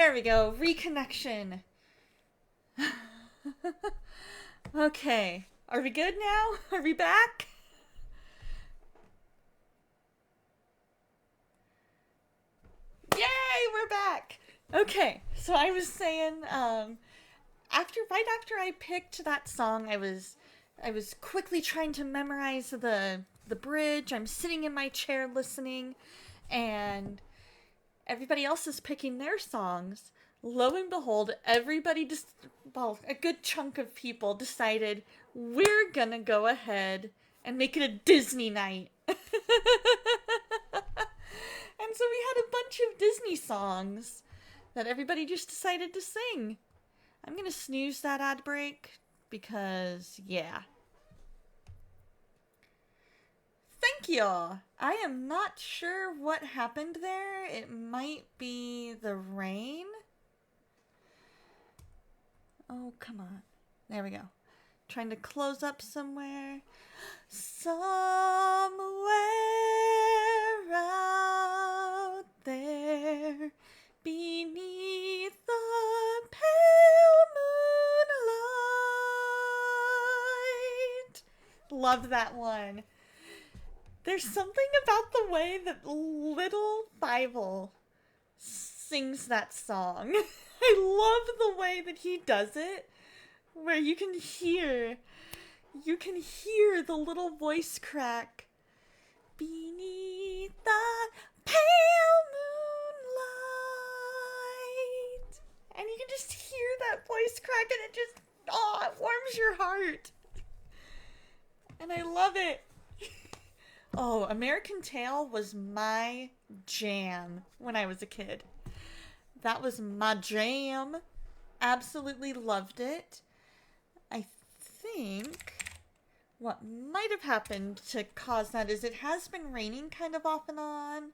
There we go. Reconnection. Okay. Are we good now? Are we back? Yay, we're back. Okay. So I was saying, right after I picked that song, I was quickly trying to memorize the bridge. I'm sitting in my chair listening, and everybody else is picking their songs. Lo and behold, everybody just, well, a good chunk of people decided we're gonna go ahead and make it a Disney night. And so we had a bunch of Disney songs that everybody just decided to sing. I'm gonna snooze that ad break because, yeah. Thank you. I am not sure what happened there. It might be the rain. Oh, come on. There we go. Trying to close up somewhere. Somewhere out there beneath the pale moonlight. Love that one. There's something about the way that Little Bible sings that song. I love the way that he does it, where you can hear the little voice crack beneath the pale moonlight. And you can just hear that voice crack and it warms your heart. And I love it. Oh, American Tail was my jam when I was a kid. That was my jam. Absolutely loved it. I think what might have happened to cause that is it has been raining kind of off and on.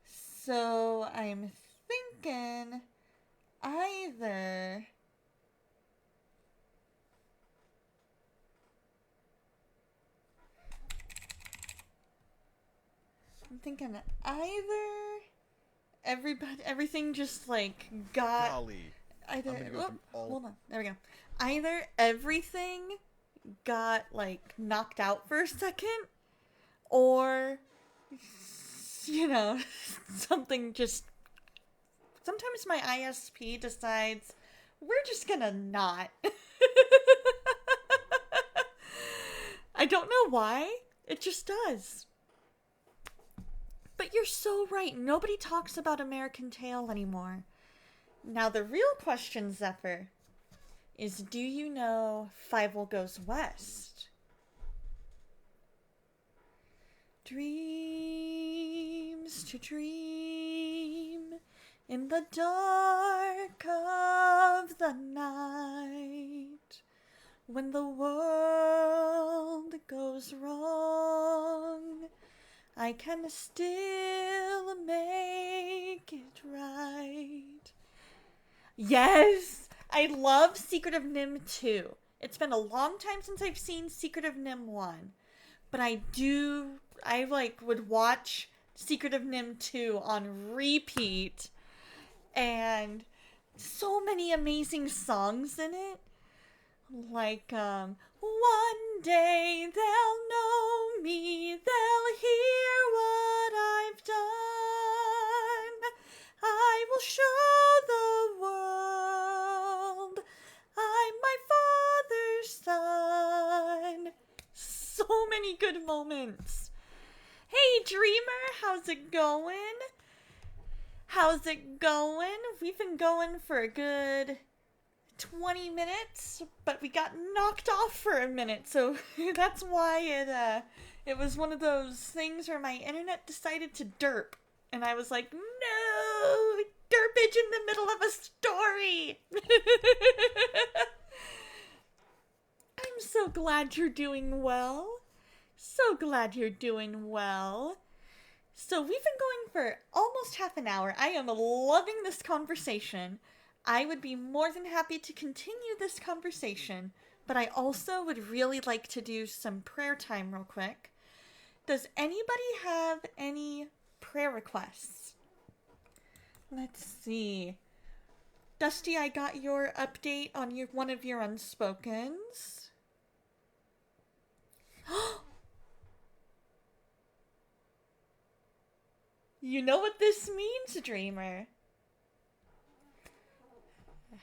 So I'm thinking either... everything just like got Golly. either I'm gonna go through all... hold on, there we go. Either everything got like knocked out for a second, or something just, sometimes my ISP decides we're just gonna not. I don't know why, it just does. But you're so right. Nobody talks about American Tail anymore. Now, the real question, Zephyr, is do you know Fievel Goes West? Dreams to dream in the dark of the night, when the world goes wrong, I can still make it right. Yes! I love Secret of NIMH 2. It's been a long time since I've seen Secret of NIMH 1. But I would watch Secret of NIMH 2 on repeat. And so many amazing songs in it. Like, one day they'll know me, they'll hear what I've done. I will show the world I'm my father's son. So many good moments. Hey, Dreamer, how's it going? How's it going? We've been going for a good 20 minutes, but we got knocked off for a minute, so that's why it was one of those things where my internet decided to derp, and I was like, no, derpage in the middle of a story. I'm so glad you're doing well. So glad you're doing well. So we've been going for almost half an hour. I am loving this conversation. I would be more than happy to continue this conversation, but I also would really like to do some prayer time real quick. Does anybody have any prayer requests? Let's see. Dusty, I got your update on one of your unspokens. You know what this means, Dreamer.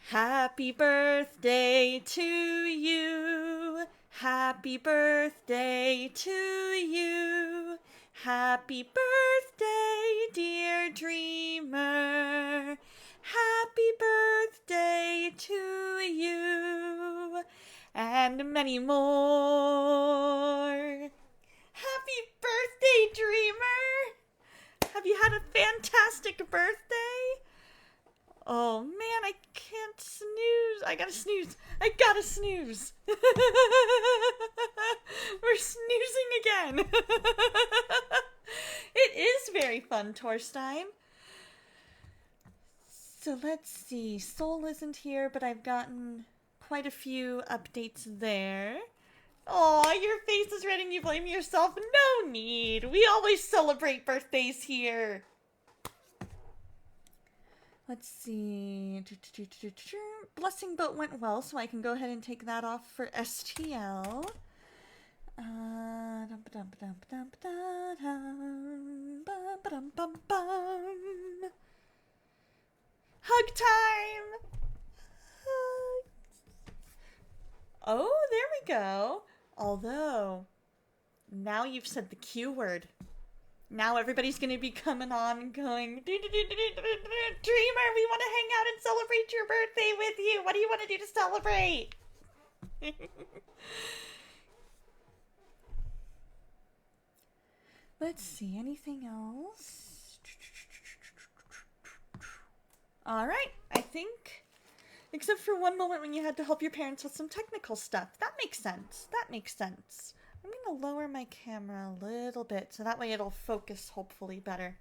Happy birthday to you. Happy birthday to you. Happy birthday, dear Dreamer. Happy birthday to you. And many more. Happy birthday, Dreamer. Have you had a fantastic birthday? Oh man, I can't snooze. I gotta snooze. We're snoozing again. It is very fun, Torstein. So let's see. Soul isn't here, but I've gotten quite a few updates there. Aw, your face is red and you blame yourself. No need. We always celebrate birthdays here. Let's see. Blessing boat went well, so I can go ahead and take that off for STL. Hug time! Oh, there we go. Although, now you've said the Q word. Now everybody's going to be coming on and going, Dreamer, we want to hang out and celebrate your birthday with you. What do you want to do to celebrate? Let's see, anything else? All right, I think, except for one moment when you had to help your parents with some technical stuff. That makes sense. I'm going to lower my camera a little bit so that way it'll focus hopefully better.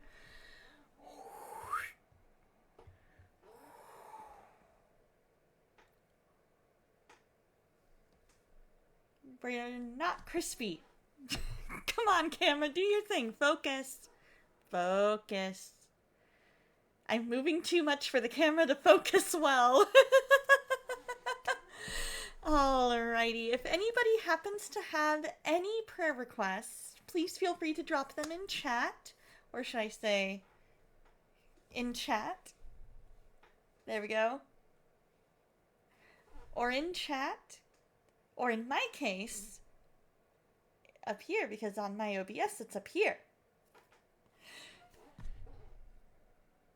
We're not crispy. Come on, camera, do your thing. Focus. I'm moving too much for the camera to focus well. Alrighty, if anybody happens to have any prayer requests, please feel free to drop them in chat. Or should I say, in chat? There we go. Or in chat. Or in my case, up here, because on my OBS it's up here.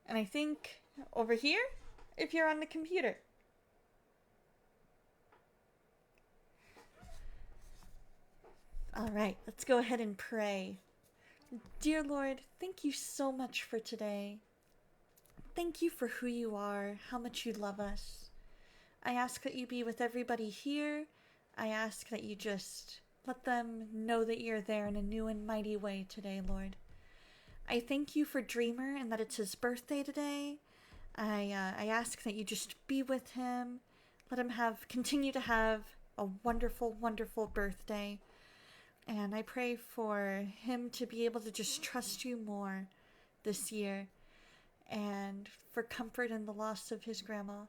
And I think over here, if you're on the computer. All right, let's go ahead and pray. Dear Lord, thank you so much for today. Thank you for who you are, how much you love us. I ask that you be with everybody here. I ask that you just let them know that you're there in a new and mighty way today, Lord. I thank you for Dreamer and that it's his birthday today. I ask that you just be with him. Let him continue to have a wonderful, wonderful birthday. And I pray for him to be able to just trust you more this year. And for comfort in the loss of his grandma.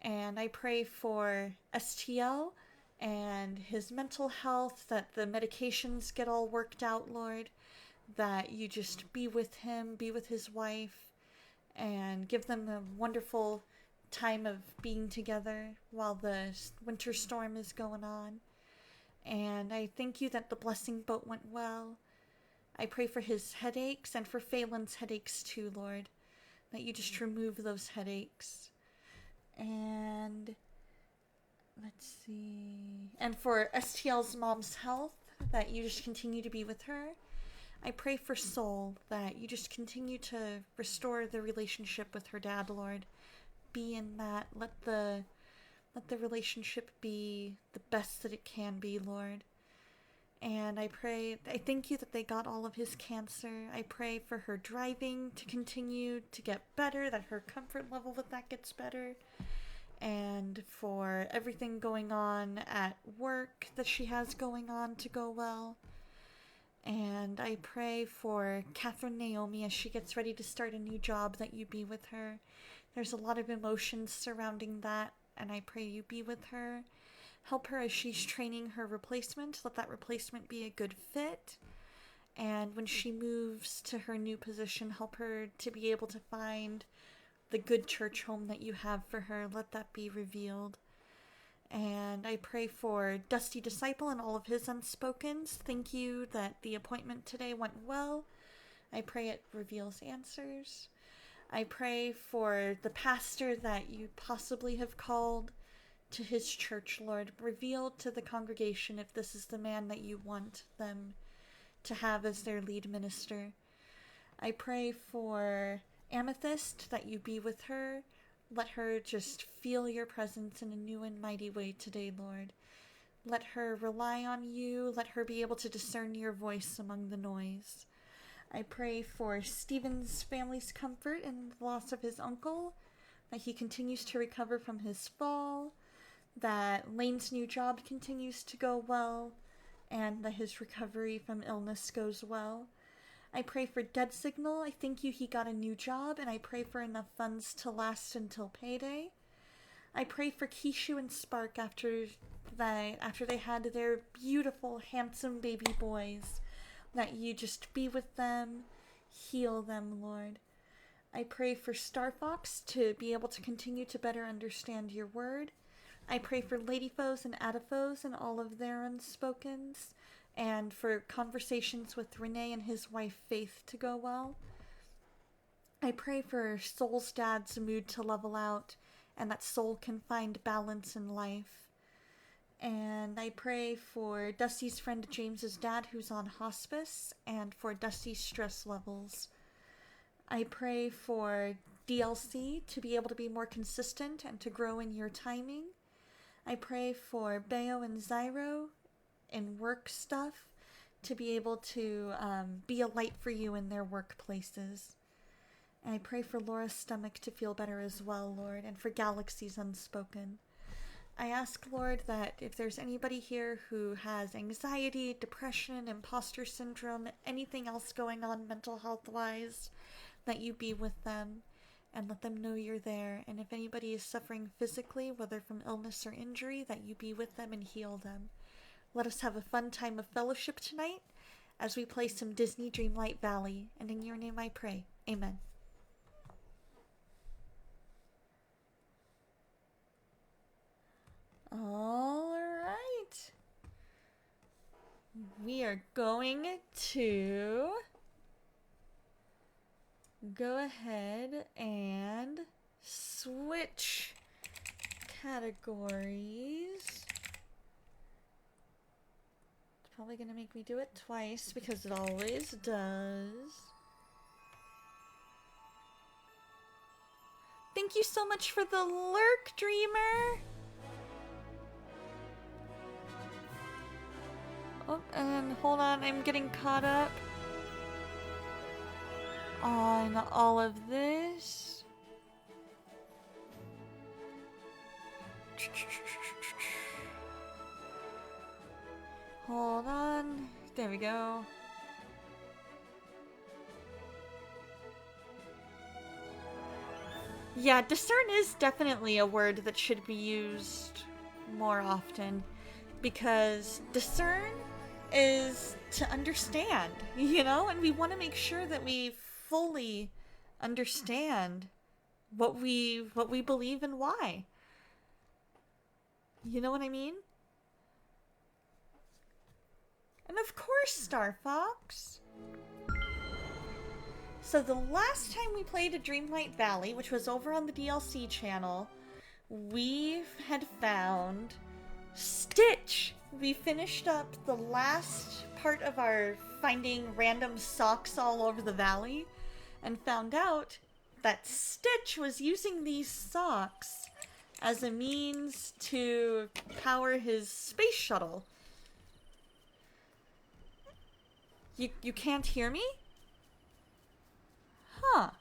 And I pray for STL and his mental health, that the medications get all worked out, Lord. That you just be with him, be with his wife, and give them a wonderful time of being together while the winter storm is going on. And I thank you that the blessing boat went well. I pray for his headaches and for Phelan's headaches too, Lord. That you just remove those headaches. And let's see. And for STL's mom's health, that you just continue to be with her. I pray for Soul, that you just continue to restore the relationship with her dad, Lord. Be in that. Let the relationship be the best that it can be, Lord. And I thank you that they got all of his cancer. I pray for her driving to continue to get better, that her comfort level with that gets better. And for everything going on at work that she has going on to go well. And I pray for Catherine Naomi as she gets ready to start a new job, that you be with her, There's a lot of emotions surrounding that, and I pray you be with her. Help her as she's training her replacement. Let that replacement be a good fit. And when she moves to her new position, help her to be able to find the good church home that you have for her. Let that be revealed. And I pray for Dusty Disciple and all of his unspokens. Thank you that the appointment today went well. I pray it reveals answers. I pray for the pastor that you possibly have called to his church, Lord. Reveal to the congregation if this is the man that you want them to have as their lead minister. I pray for Amethyst that you be with her. Let her just feel your presence in a new and mighty way today, Lord. Let her rely on you. Let her be able to discern your voice among the noise. I pray for Stephen's family's comfort in the loss of his uncle, that he continues to recover from his fall, that Lane's new job continues to go well, and that his recovery from illness goes well. I pray for Dead Signal. I thank you he got a new job, and I pray for enough funds to last until payday. I pray for Kishu and Spark after they had their beautiful, handsome baby boys, that you just be with them, heal them, Lord. I pray for Star Fox to be able to continue to better understand your word. I pray for Ladyfoes and Adafoes and all of their unspokens, and for conversations with Renee and his wife Faith to go well. I pray for Soul's dad's mood to level out, and that Soul can find balance in life. And I pray for Dusty's friend James's dad who's on hospice, and for Dusty's stress levels. I pray for DLC to be able to be more consistent and to grow in your timing. I pray for Bayo and Zyro in work stuff to be able to be a light for you in their workplaces. And I pray for Laura's stomach to feel better as well, Lord, and for Galaxy's unspoken. I ask, Lord, that if there's anybody here who has anxiety, depression, imposter syndrome, anything else going on mental health-wise, that you be with them and let them know you're there. And if anybody is suffering physically, whether from illness or injury, that you be with them and heal them. Let us have a fun time of fellowship tonight as we play some Disney Dreamlight Valley. And in your name I pray. Amen. All right. We are going to go ahead and switch categories. It's probably going to make me do it twice because it always does. Thank you so much for the lurk, Dreamer. Oh, and hold on, I'm getting caught up on all of this. Hold on. There we go. Yeah, discern is definitely a word that should be used more often, because discern is to understand, you know, and we want to make sure that we fully understand what we believe and why. You know what I mean? And of course, Star Fox. So the last time we played a Dreamlight Valley, which was over on the DLC channel, we had found Stitch. We finished up the last part of our finding random socks all over the valley and found out that Stitch was using these socks as a means to power his space shuttle. You can't hear me? Huh.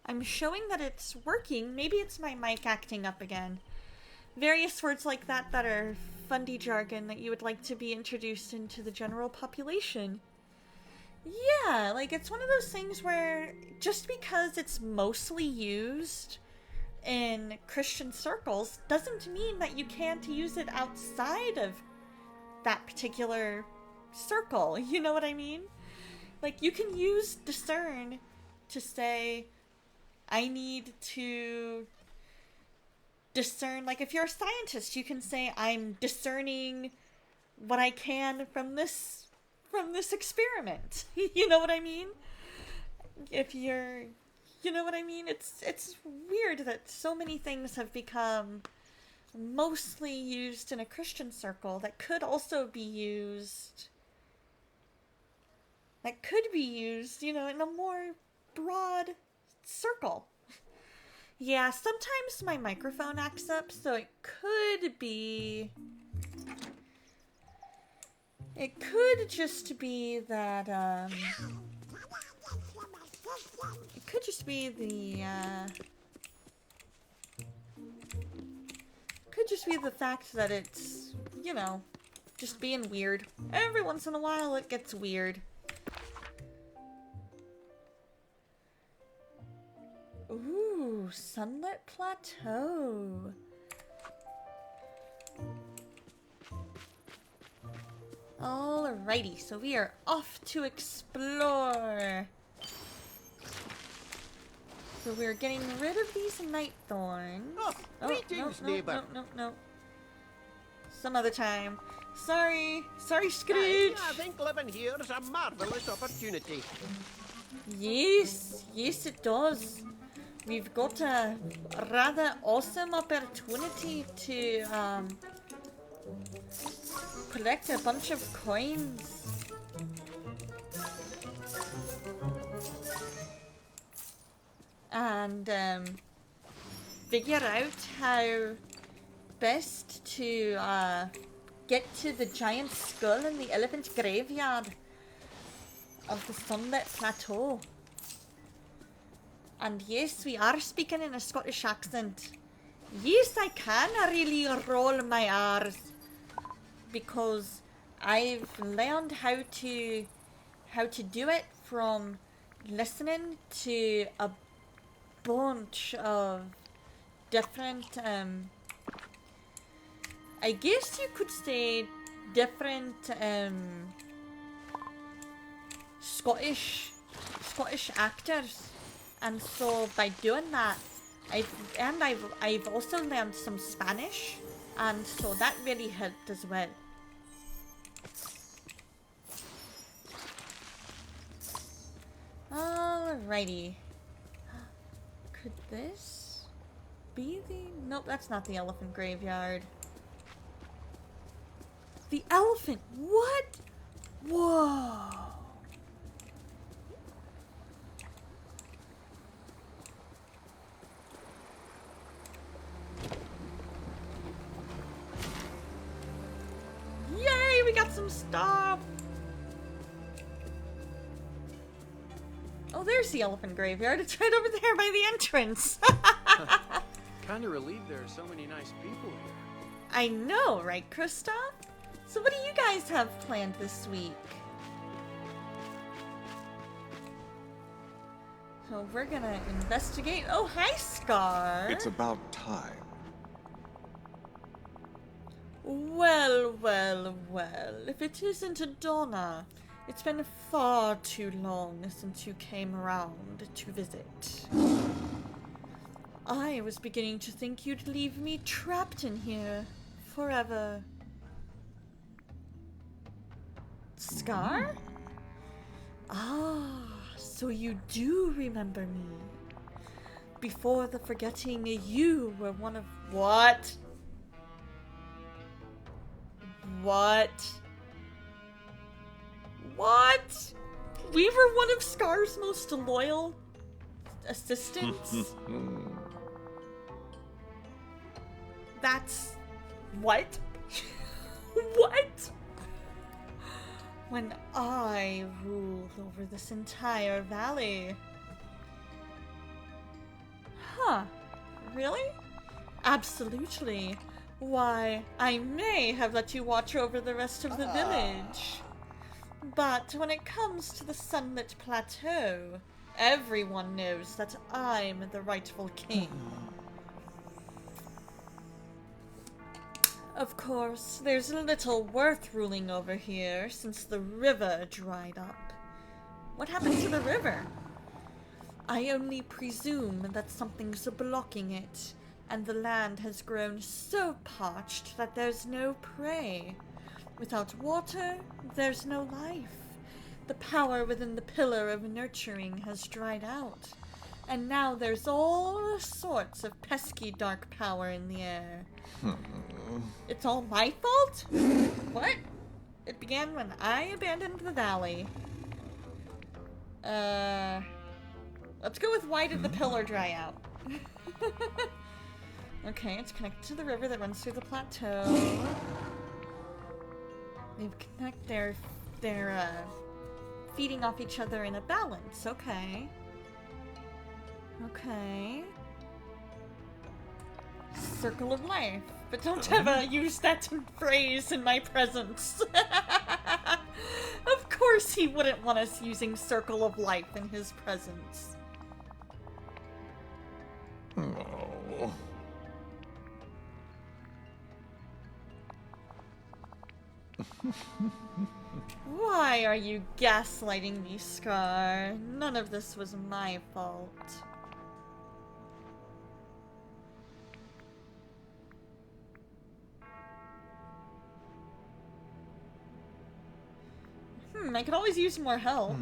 I'm showing that it's working. Maybe it's my mic acting up again. Various words like that that are fundy jargon that you would like to be introduced into the general population. Yeah, like it's one of those things where just because it's mostly used in Christian circles doesn't mean that you can't use it outside of that particular circle. You know what I mean? Like, you can use discern to say, I need to discern, like if you're a scientist, you can say, I'm discerning what I can from this experiment. You know what I mean? If you're, you know what I mean? It's weird that so many things have become mostly used in a Christian circle that could also be used, you know, in a more broad circle. Yeah, sometimes my microphone acts up, so it could just be that, it could just be the fact that it's, you know, just being weird. Every once in a while it gets weird. Ooh, Sunlit Plateau. Alrighty, so we are off to explore. So we're getting rid of these night thorns. Oh, greetings, neighbor. No. Some other time. Sorry, Scrooge. I think living here is a marvelous opportunity. Yes, it does. We've got a rather awesome opportunity to collect a bunch of coins. And figure out how best to get to the giant skull in the elephant graveyard of the Sunlit Plateau. And yes, we are speaking in a Scottish accent. Yes, I can really roll my R's because I've learned how to do it from listening to a bunch of different, I guess you could say different Scottish actors. And so by doing that, I've also learned some Spanish, and so that really helped as well. Alrighty. Could this be the... Nope, that's not the elephant graveyard. The elephant! What? Whoa! Yay, we got some stuff! Oh, there's the elephant graveyard. It's right over there by the entrance. Kinda relieved there are so many nice people here. I know, right, Kristoff? So what do you guys have planned this week? So we're gonna investigate. Oh, hi, Scar. It's about time. Well. If it isn't Donna, it's been far too long since you came around to visit. I was beginning to think you'd leave me trapped in here forever. Scar? Ah, so you do remember me. Before the forgetting, you were one of... What? We were one of Scar's most loyal assistants? That's... What? What? When I ruled over this entire valley. Huh. Really? Absolutely. Why, I may have let you watch over the rest of the village. But when it comes to the Sunlit Plateau, everyone knows that I'm the rightful king. Of course, there's little worth ruling over here since the river dried up. What happened to the river? I only presume that something's blocking it, and the land has grown so parched that there's no prey. Without water, there's no life. The power within the pillar of nurturing has dried out, and now there's all sorts of pesky dark power in the air. It's all my fault? What? It began when I abandoned the valley. Let's go with why did the pillar dry out? Okay, it's connected to the river that runs through the plateau. They're feeding off each other in a balance. Okay. Okay. Circle of life. But don't ever use that phrase in my presence. Of course he wouldn't want us using circle of life in his presence. Oh. Why are you gaslighting me, Scar? None of this was my fault. I could always use more help.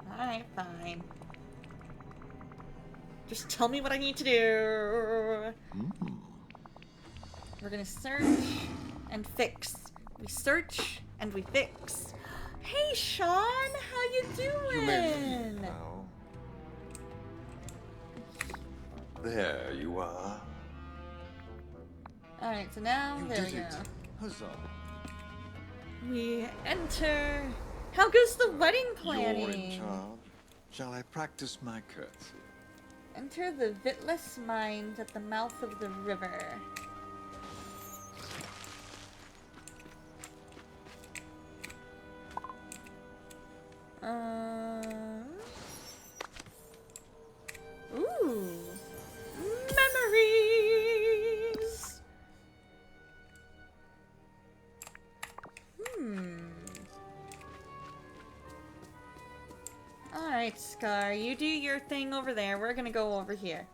Alright, fine. Just tell me what I need to do. We're gonna search and fix. We search and we fix. Hey, Sean, how you doing? You made it now. There you are. Alright, so now, You there did we go. it. Huzzah. We enter. How goes the wedding planning? You're in charge. Shall I practice my curtsy? Enter the Vitless Mines at the mouth of the river. Ooh. Memories! Alright, Scar, you do your thing over there. We're gonna go over here.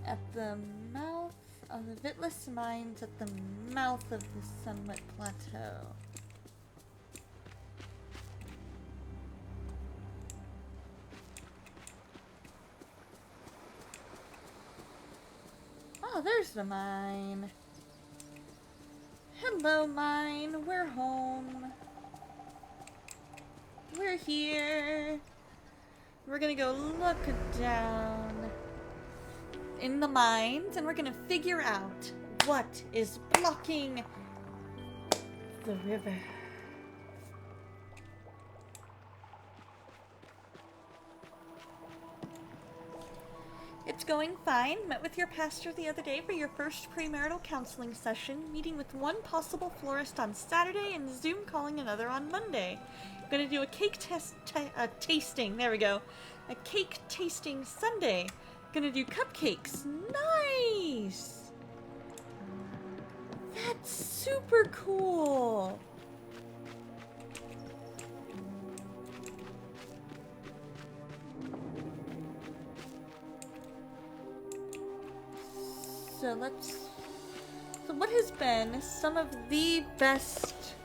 At the mouth of the Vitless Mines, at the mouth of the Sunlit Plateau. Oh, there's the mine. Hello, mine. We're home. We're here. We're gonna go look down in the mines, and we're gonna figure out what is blocking the river. It's going fine. Met with your pastor the other day for your first premarital counseling session, meeting with one possible florist on Saturday and Zoom calling another on Monday. Gonna do a cake tasting. There we go. A cake tasting Sunday. Gonna do cupcakes. Nice! That's super cool. So what has been some of the best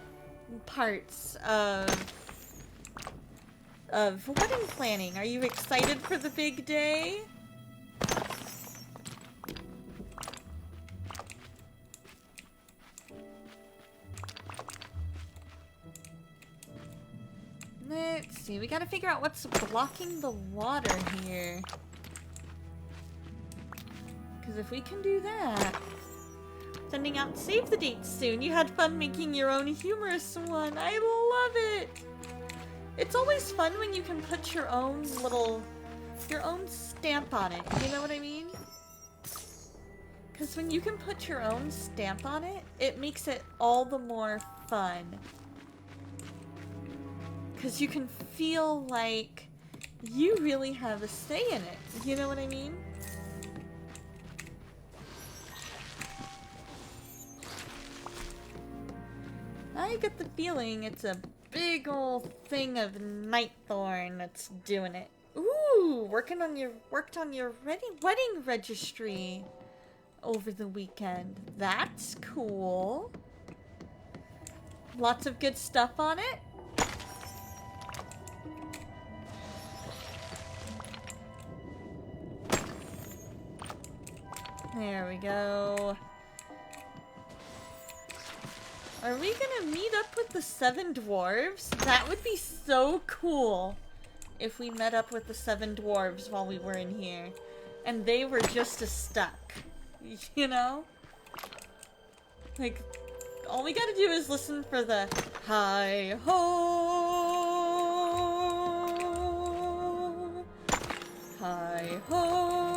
parts of wedding planning? Are you excited for the big day? Let's see, we gotta figure out what's blocking the water here. Because if we can do that... Sending out save the dates soon. You had fun making your own humorous one. I love it! It's always fun when you can put your own stamp on it. You know what I mean? Because when you can put your own stamp on it, it makes it all the more fun. Because you can feel like You really have a say in it. You know what I mean? I get the feeling it's a big old thing of Nightthorn that's doing it. Ooh, worked on your wedding registry over the weekend. That's cool. Lots of good stuff on it. There we go. Are we gonna meet up with the 7 dwarves? That would be so cool if we met up with the 7 dwarves while we were in here. And they were just as stuck. You know? Like, all we gotta do is listen for the hi-ho! Hi-ho!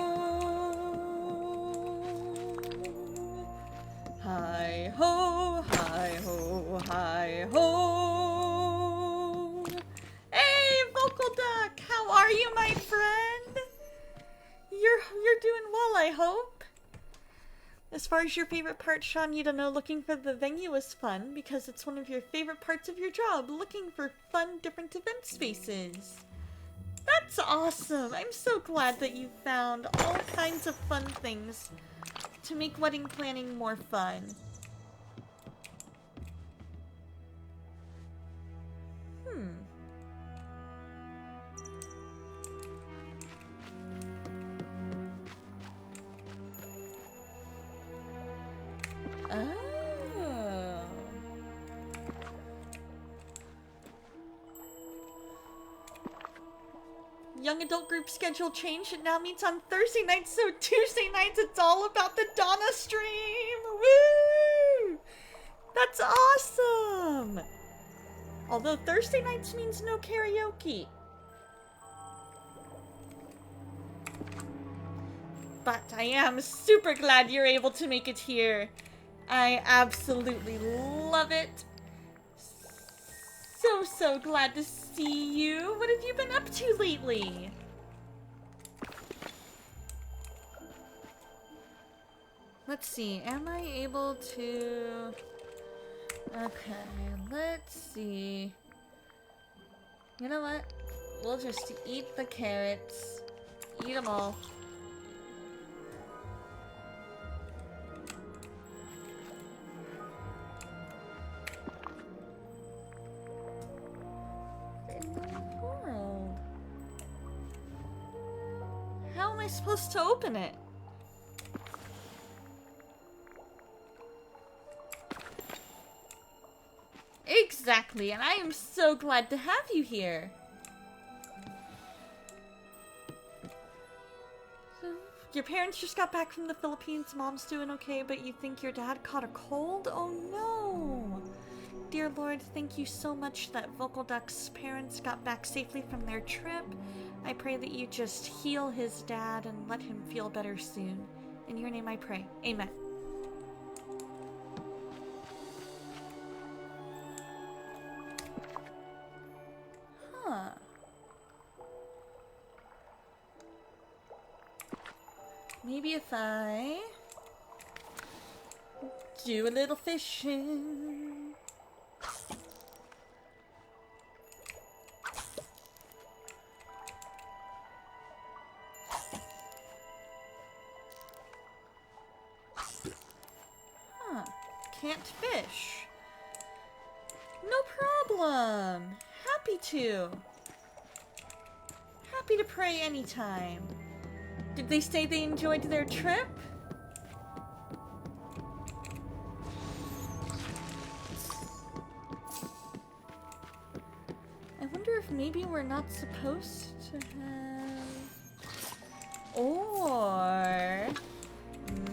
Hi-ho! Hi-ho! Hi-ho! Hey, Vocal Duck! How are you, my friend? You're doing well, I hope. As far as your favorite part, Sean, you don't know, looking for the venue was fun because it's one of your favorite parts of your job, looking for fun, different event spaces. That's awesome! I'm so glad that you found all kinds of fun things to make wedding planning more fun. Oh. Young adult group schedule changed. It now meets on Thursday nights, so Tuesday nights it's all about the Donna stream. Woo! That's awesome! Although Thursday nights means no karaoke. But I am super glad you're able to make it here. I absolutely love it. So glad to see you. What have you been up to lately? Let's see, am I able to... Okay, let's see. You know what? We'll just eat the carrots. Eat them all. How am I supposed to open it? Exactly, and I am so glad to have you here. So, your parents just got back from the Philippines. Mom's doing okay, but you think your dad caught a cold? Oh no! Dear Lord, thank you so much that Vocal Duck's parents got back safely from their trip. I pray that you just heal his dad and let him feel better soon. In your name I pray. Amen. Huh. Maybe if I do a little fishing. Can't fish. No problem. Happy to. Happy to pray anytime. Did they say they enjoyed their trip? I wonder if maybe we're not supposed to have... Or...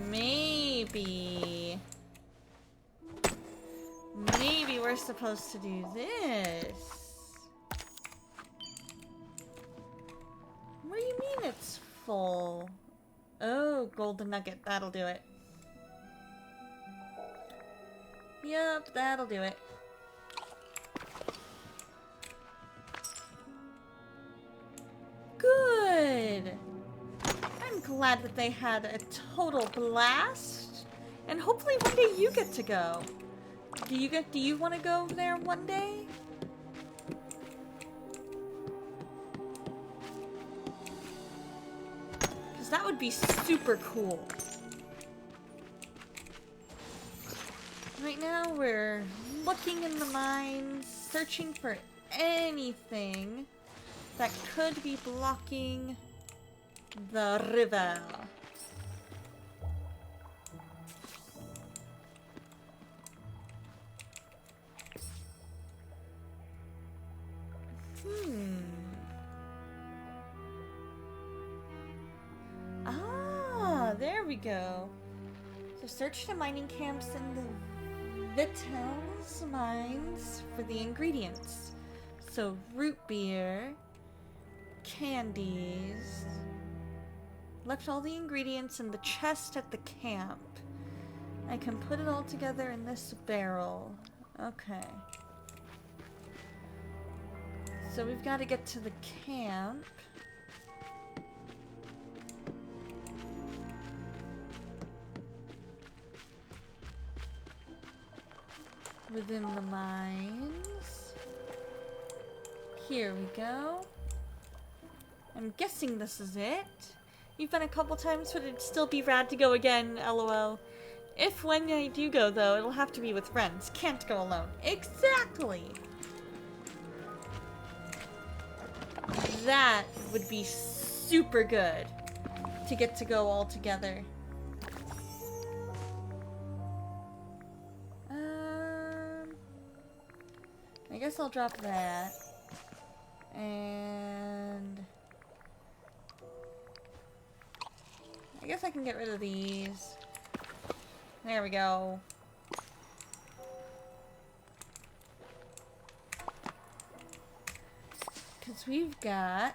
Maybe we're supposed to do this. What do you mean it's full? Oh, golden nugget. That'll do it. Yep, that'll do it. glad that they had a total blast. And hopefully one day you get to go. Do you want to go there one day? Because that would be super cool. Right now we're looking in the mines, searching for anything that could be blocking the river. Ah, there we go. So search the mining camps in the Vitals mines for the ingredients. So root beer, candies. Left all the ingredients in the chest at the camp. I can put it all together in this barrel. Okay. So we've got to get to the camp. Within the mines. Here we go. I'm guessing this is it. You've been a couple times, but it'd still be rad to go again, lol. If when I do go, though, it'll have to be with friends. Can't go alone. Exactly! That would be super good to get to go all together. I guess I'll drop that. And I guess I can get rid of these. There we go. Because we've got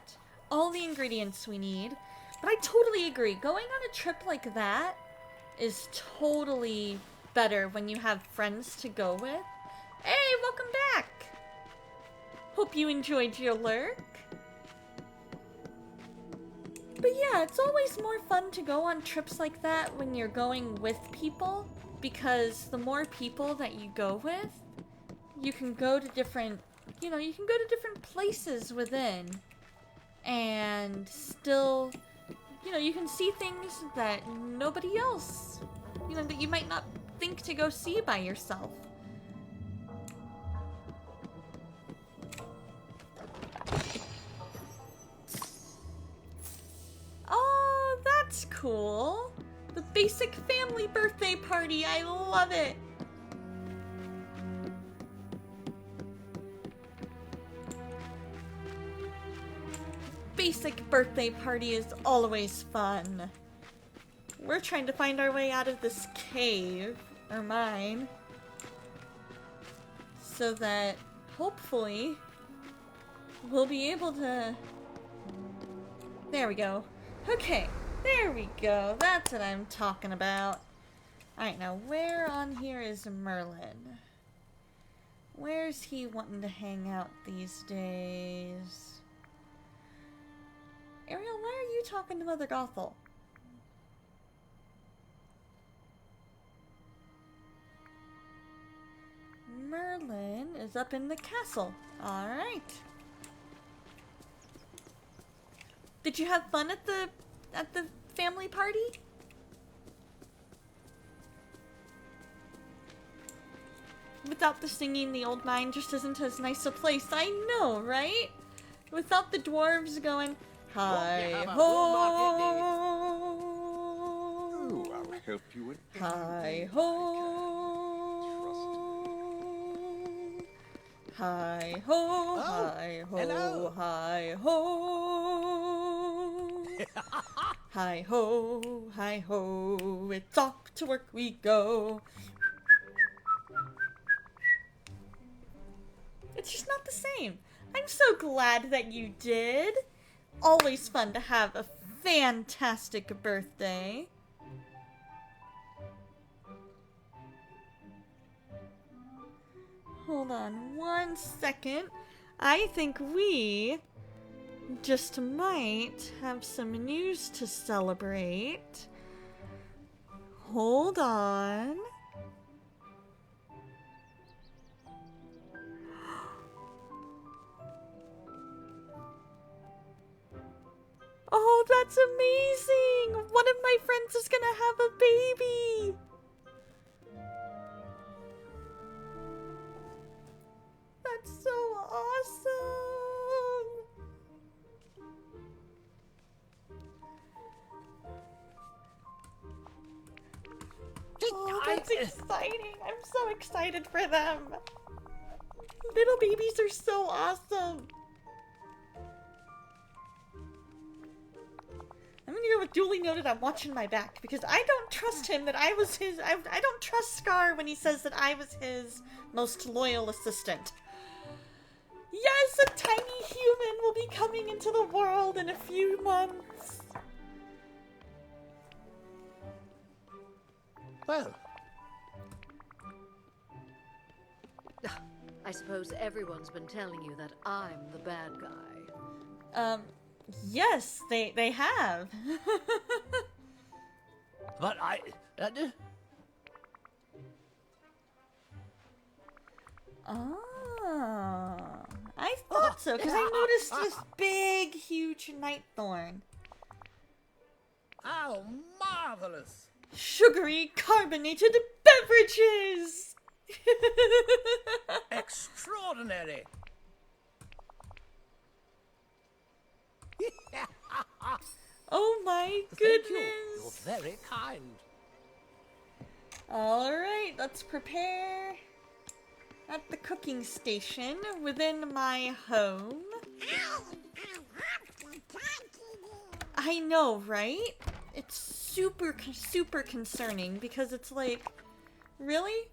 all the ingredients we need. But I totally agree. Going on a trip like that is totally better when you have friends to go with. Hey, welcome back! Hope you enjoyed your lurk. But yeah, it's always more fun to go on trips like that when you're going with people, because the more people that you go with, you can go to different, you can go to different places within, and still, you can see things that nobody else, that you might not think to go see by yourself. Oh, that's cool. The basic family birthday party. I love it. Basic birthday party is always fun. We're trying to find our way out of this cave, or mine, so that hopefully we'll be able to... There we go. Okay, there we go. That's what I'm talking about. Alright, now where on here is Merlin? Where's he wanting to hang out these days? Ariel, why are you talking to Mother Gothel? Merlin is up in the castle. Alright. Did you have fun at the family party? Without the singing, the old mine just isn't as nice a place. I know, right? Without the dwarves going, hi ho. Oh, I'll help you with Hi ho. Hi ho, hi ho, hello. hi ho. Hi ho, it's off to work we go. It's just not the same. I'm so glad that you did. Always fun to have a fantastic birthday. Hold on one second. I think we just might have some news to celebrate. Hold on. Oh, that's amazing! One of my friends is gonna have a baby! That's so awesome! Oh, that's exciting! I'm so excited for them! Little babies are so awesome! I'm gonna go with duly noted. I'm watching my back because I don't trust him that I was his. I don't trust Scar when he says that I was his most loyal assistant. Yes, a tiny human will be coming into the world in a few months. Well, I suppose everyone's been telling you that I'm the bad guy. Yes, they have. but I... Oh, I thought so, because I noticed this big, huge night thorn. How marvelous! Sugary carbonated beverages! Extraordinary! Oh my Thank you. goodness! You're very kind. Alright, let's prepare at the cooking station within my home. I know, right? It's super concerning because it's like, really?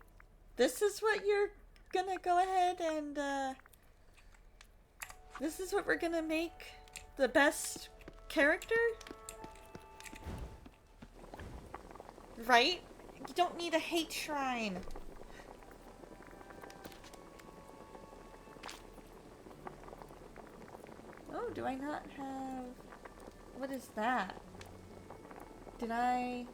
This is what you're gonna go ahead and, this is what we're gonna make the best character? Right? You don't need a hate shrine. Oh, do I not have... What is that? Did I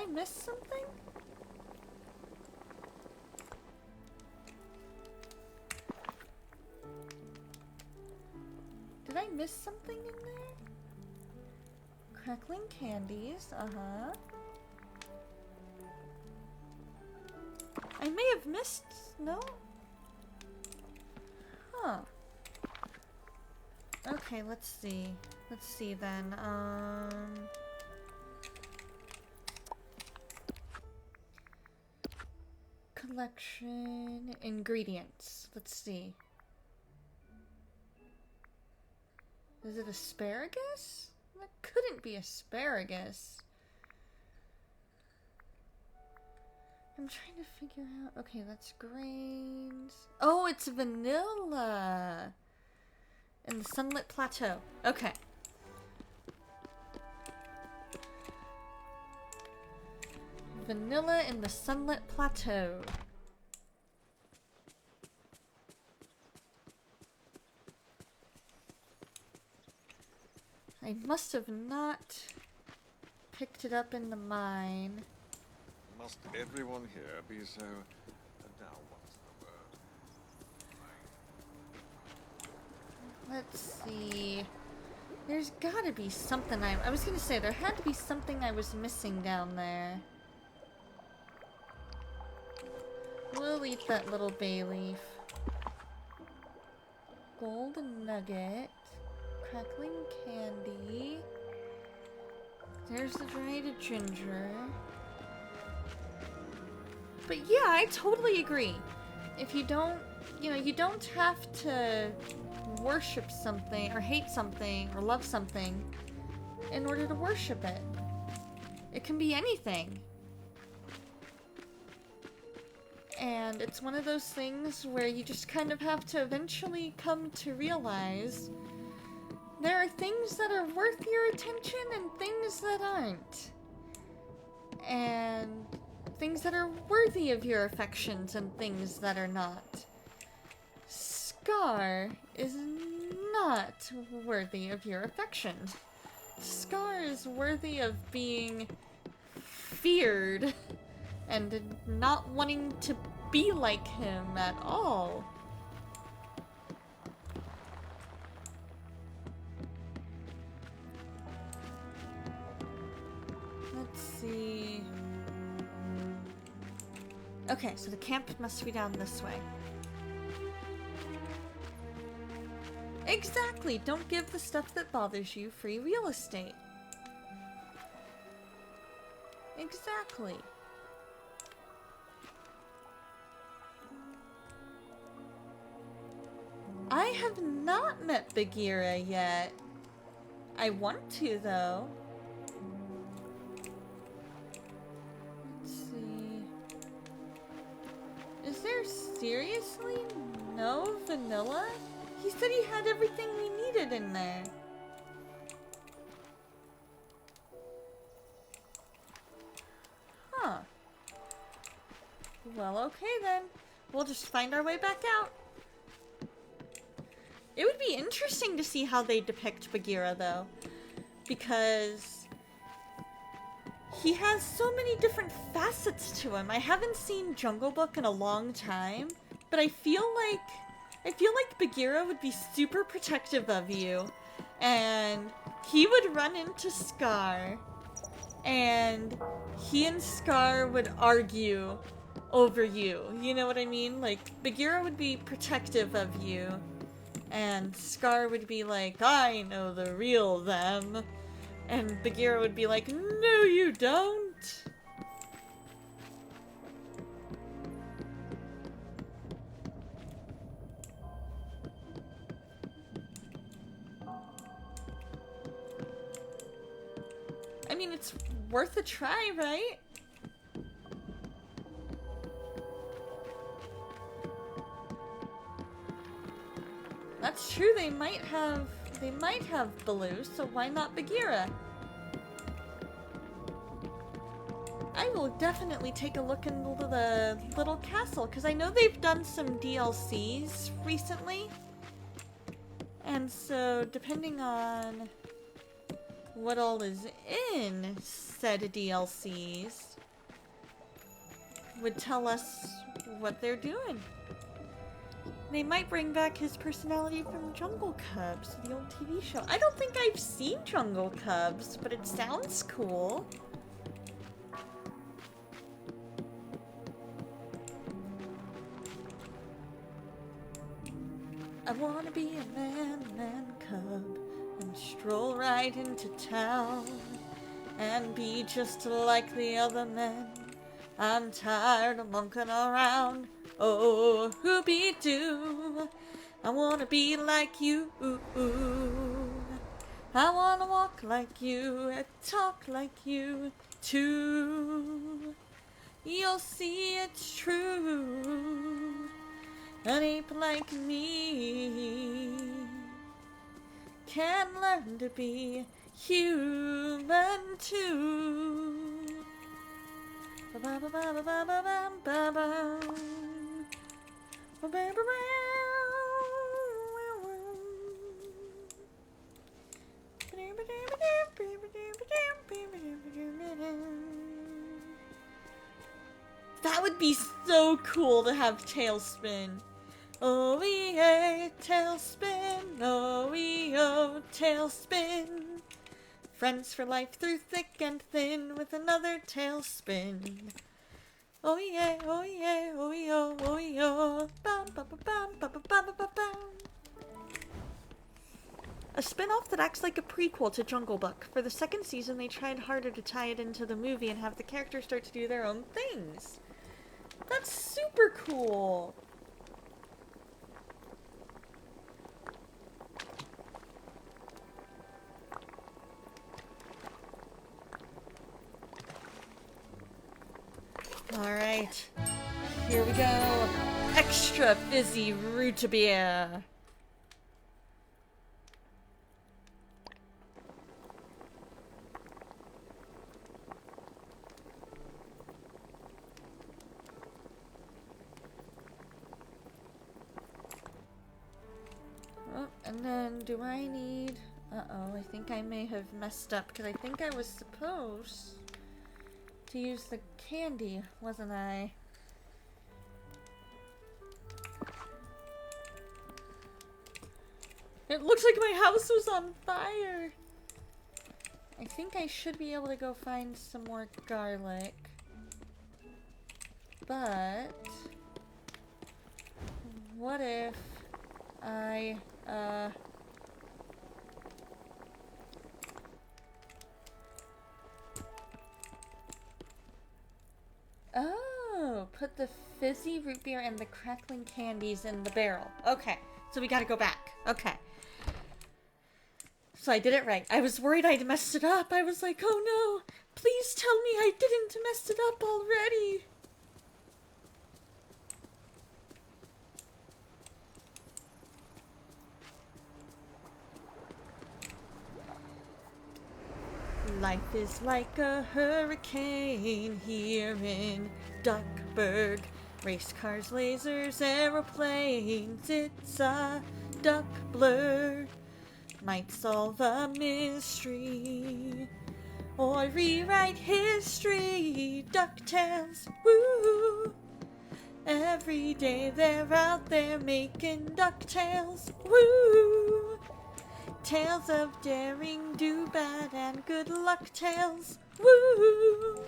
miss something? Did I miss something in there? Crackling candies, uh-huh. I may have missed... No? Huh. Okay, let's see. Let's see then. Collection ingredients. Let's see. Is it asparagus? That couldn't be asparagus. I'm trying to figure out... Okay, that's grains. Oh, it's vanilla. In the Sunlit Plateau. Okay. Vanilla in the Sunlit Plateau. I must have not picked it up in the mine. Must everyone here be so... now what's the word? Let's see. There's gotta be something I was gonna say, there had to be something I was missing down there. We'll eat that little bay leaf. Golden nugget. Crackling candy. There's the dried ginger. But yeah, I totally agree. If you don't, you don't have to worship something, or hate something, or love something in order to worship it. It can be anything. And it's one of those things where you just kind of have to eventually come to realize there are things that are worth your attention and things that aren't. And things that are worthy of your affections and things that are not. Scar Scar is not worthy of your affection. Scar is worthy of being feared and not wanting to be like him at all. Let's see. Okay, so the camp must be down this way. Exactly! Don't give the stuff that bothers you free real estate. Exactly. I have not met Bagheera yet. I want to, though. Let's see. Is there seriously no vanilla? He said he had everything we needed in there. Huh. Well, okay then. We'll just find our way back out. It would be interesting to see how they depict Bagheera, though. Because he has so many different facets to him. I haven't seen Jungle Book in a long time, but I feel like Bagheera would be super protective of you, and he would run into Scar, and he and Scar would argue over you. You know what I mean? Like, Bagheera would be protective of you, and Scar would be like, I know the real them. And Bagheera would be like, no you don't. I mean, it's worth a try, right? That's true, they might have Baloo, so why not Bagheera? I will definitely take a look into the little castle, because I know they've done some DLCs recently. And so, depending on what all is in said DLCs, would tell us what they're doing. They might bring back his personality from Jungle Cubs, the old TV show. I don't think I've seen Jungle Cubs, but it sounds cool. I wanna be a man cub and stroll right into town and be just like the other men. I'm tired of monkeying around. Oh, whoopie-doo. I wanna be like you. I wanna walk like you and talk like you too. You'll see it's true. An ape like me can learn to be human too. That would be so cool to have Tailspin. Oh, yeah, Tailspin. Oh, oh, Tailspin. Friends for life through thick and thin with another Tailspin. Oh yeah, oh yeah, oh yeah, oh yeah. Bum, bum, bum, bum, bum, bum, bum, bum, bum. A spin-off that acts like a prequel to Jungle Book. For the second season, they tried harder to tie it into the movie and have the characters start to do their own things. That's super cool. Alright, here we go. Extra fizzy root beer. And then, do I need... Uh-oh, I think I may have messed up, because I think I was supposed to use the candy, wasn't I? It looks like my house was on fire! I think I should be able to go find some more garlic. But... what if I, Oh, put the fizzy root beer and the crackling candies in the barrel. Okay, so we gotta go back. Okay. So I did it right. I was worried I'd messed it up. I was like, oh no, please tell me I didn't mess it up already. Life is like a hurricane here in Duckburg. Race cars, lasers, aeroplanes, it's a duck blur. Might solve a mystery or rewrite history. DuckTales, woo! Every day they're out there making DuckTales, woo! Tales of daring, do bad, and good luck tales, woo!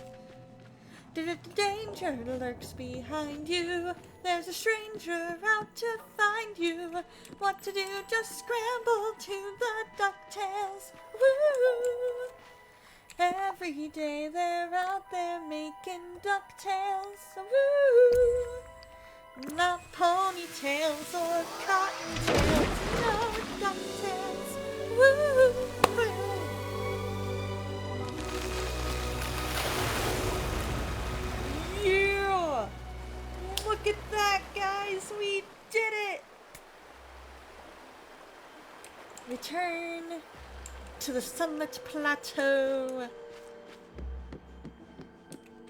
Danger lurks behind you. There's a stranger out to find you. What to do? Just scramble to the DuckTales, woo! Every day they're out there making DuckTales, woo! Not ponytails or cottontails, no DuckTales, woo! Yeah! Look at that, guys! We did it! Return to the Sunlit Plateau.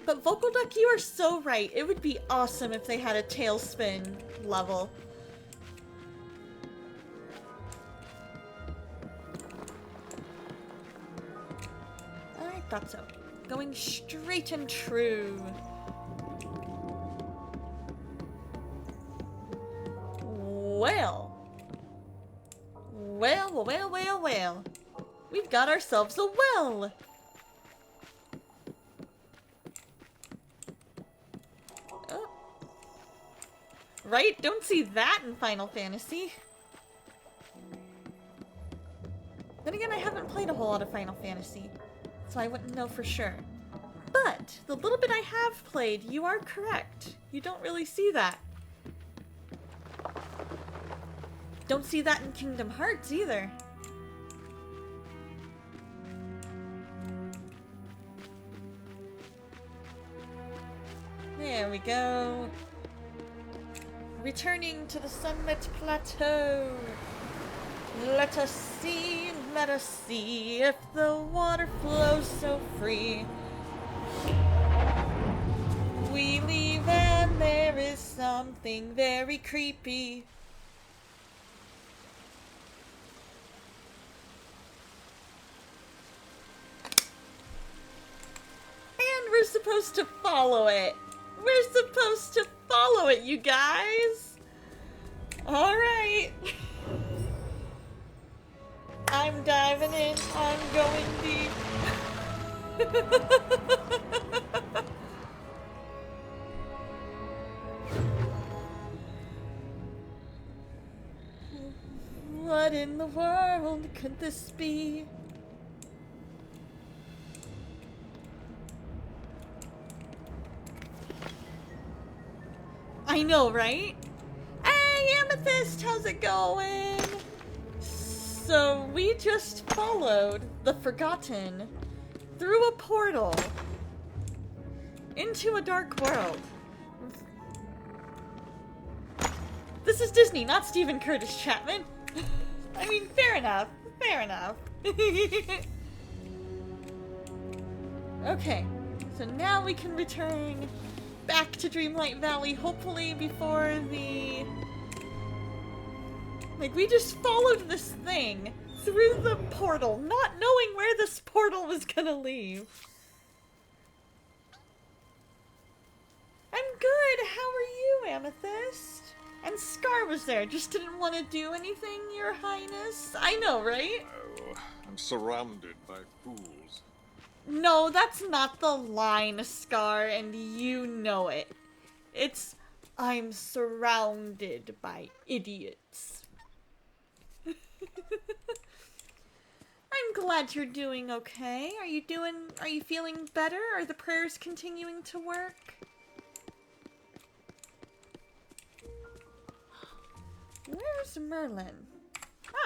But Vocal Duck, you are so right. It would be awesome if they had a tailspin level. I thought so. Going straight and true. Well. Well. We've got ourselves a well. Oh. Right? Don't see that in Final Fantasy. Then again, I haven't played a whole lot of Final Fantasy, so I wouldn't know for sure. But the little bit I have played, you are correct. You don't really see that. Don't see that in Kingdom Hearts either. There we go. Returning to the Sunlit Plateau. Let us see if the water flows so free. We leave and there is something very creepy. And we're supposed to follow it. We're supposed to follow it, you guys. Alright. I'm diving in. I'm going deep. What in the world could this be? I know, right? Hey, Amethyst, how's it going? So we just followed the Forgotten through a portal into a dark world. This is Disney, not Stephen Curtis Chapman. I mean, fair enough. Fair enough. Okay, so now we can return back to Dreamlight Valley, hopefully before the Like, we just followed this thing through the portal, not knowing where this portal was gonna lead. I'm good. How are you, Amethyst? And Scar was there. Just didn't want to do anything, Your Highness. I know, right? Oh, I'm surrounded by fools. No, that's not the line, Scar, and you know it. It's, I'm surrounded by idiots. I'm glad you're doing okay. Are you feeling better? Are the prayers continuing to work? Where's Merlin?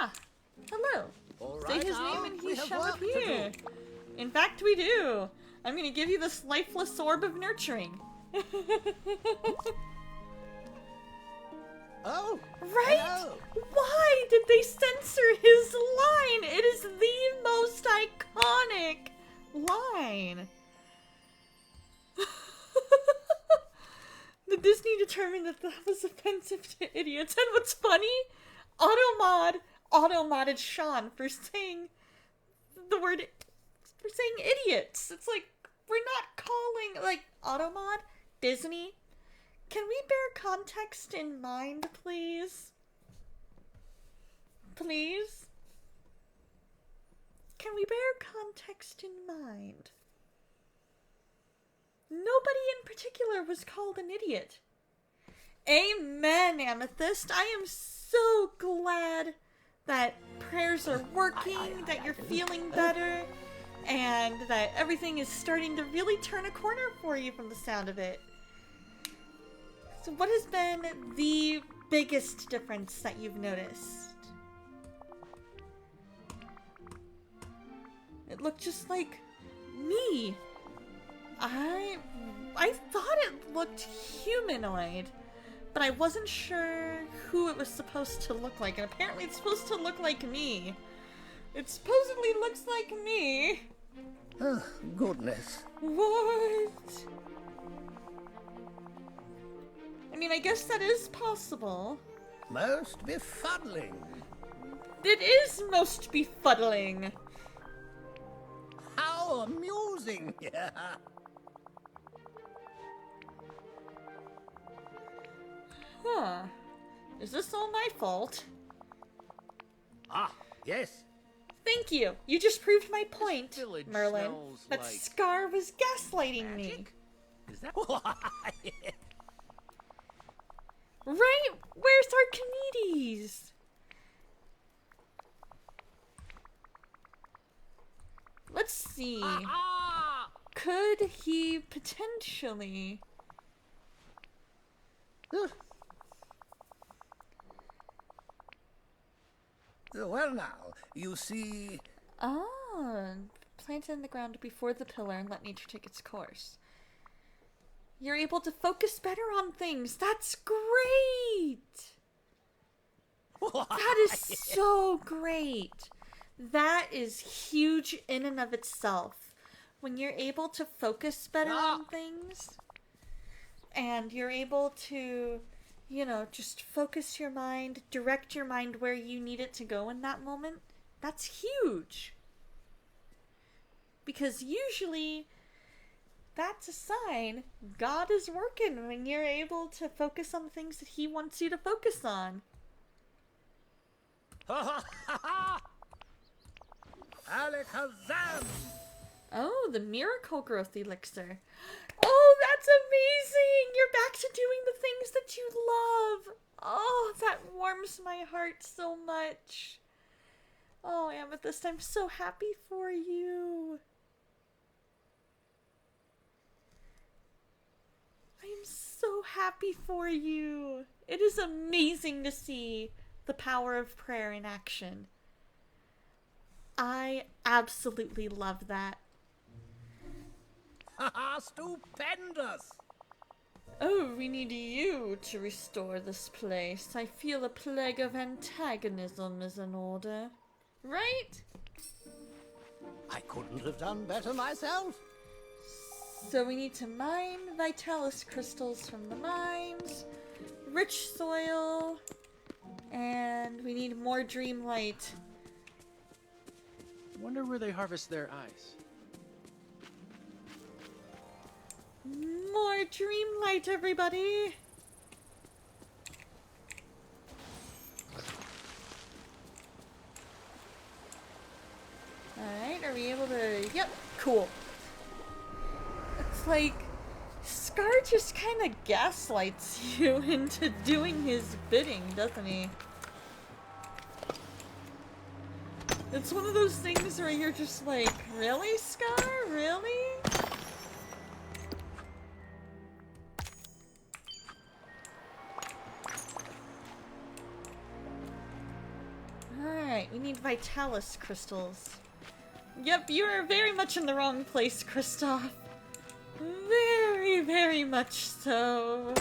Ah, hello. All Say right, his now, name and we he have shall work to appear. do. In fact, we do. I'm gonna give you this lifeless orb of nurturing. Oh, Right? hello. Why did they censor his line? It is the most iconic line. The Disney determined that was offensive to idiots. And what's funny? Automodded Sean for saying the word, for saying idiots. It's like, we're not calling, like, Automod, Disney. Can we bear context in mind, please? Please? Can we bear context in mind? Nobody in particular was called an idiot. Amen, Amethyst. I am so glad that prayers are working, that you're feeling better, and that everything is starting to really turn a corner for you from the sound of it. So what has been the biggest difference that you've noticed? It looked just like me. I thought it looked humanoid, but I wasn't sure who it was supposed to look like, and apparently it's supposed to look like me. It supposedly looks like me. Oh, goodness. What? I mean, I guess that is possible. Most befuddling. It is most befuddling. How amusing. Huh. Is this all my fault? Ah, yes. Thank you. You just proved my point, village Merlin. smells That like Scar was gaslighting me. Magic? Is that why? Right? Where's Archimedes? Let's see. Ah! Could he potentially... Well now, you see... Ah, plant it in the ground before the pillar and let nature take its course. You're able to focus better on things. That's great! That is so great. That is huge in and of itself. When you're able to focus better on things, and you're able to, you know, just focus your mind, direct your mind where you need it to go in that moment, that's huge. Because usually, that's a sign God is working when you're able to focus on the things that He wants you to focus on. Alakazam! Oh, the Miracle Growth Elixir. Oh, that's amazing! You're back to doing the things that you love. Oh, that warms my heart so much. Oh, Amethyst, I'm so happy for you. I am so happy for you. It is amazing to see the power of prayer in action. I absolutely love that. Stupendous! Oh, we need you to restore this place. I feel a plague of antagonism is in order. Right? I couldn't have done better myself. So we need to mine Vitalis crystals from the mines, rich soil, And we need more dream light. Wonder where they harvest their ice. More dream light, everybody! Alright, are we able to... Yep, cool. It's like... Scar just kind of gaslights you into doing his bidding, doesn't he? It's one of those things where you're just like, really, Scar? Really? Alright, we need Vitalis crystals. Yep, you are very much in the wrong place, Kristoff. Very, very much so.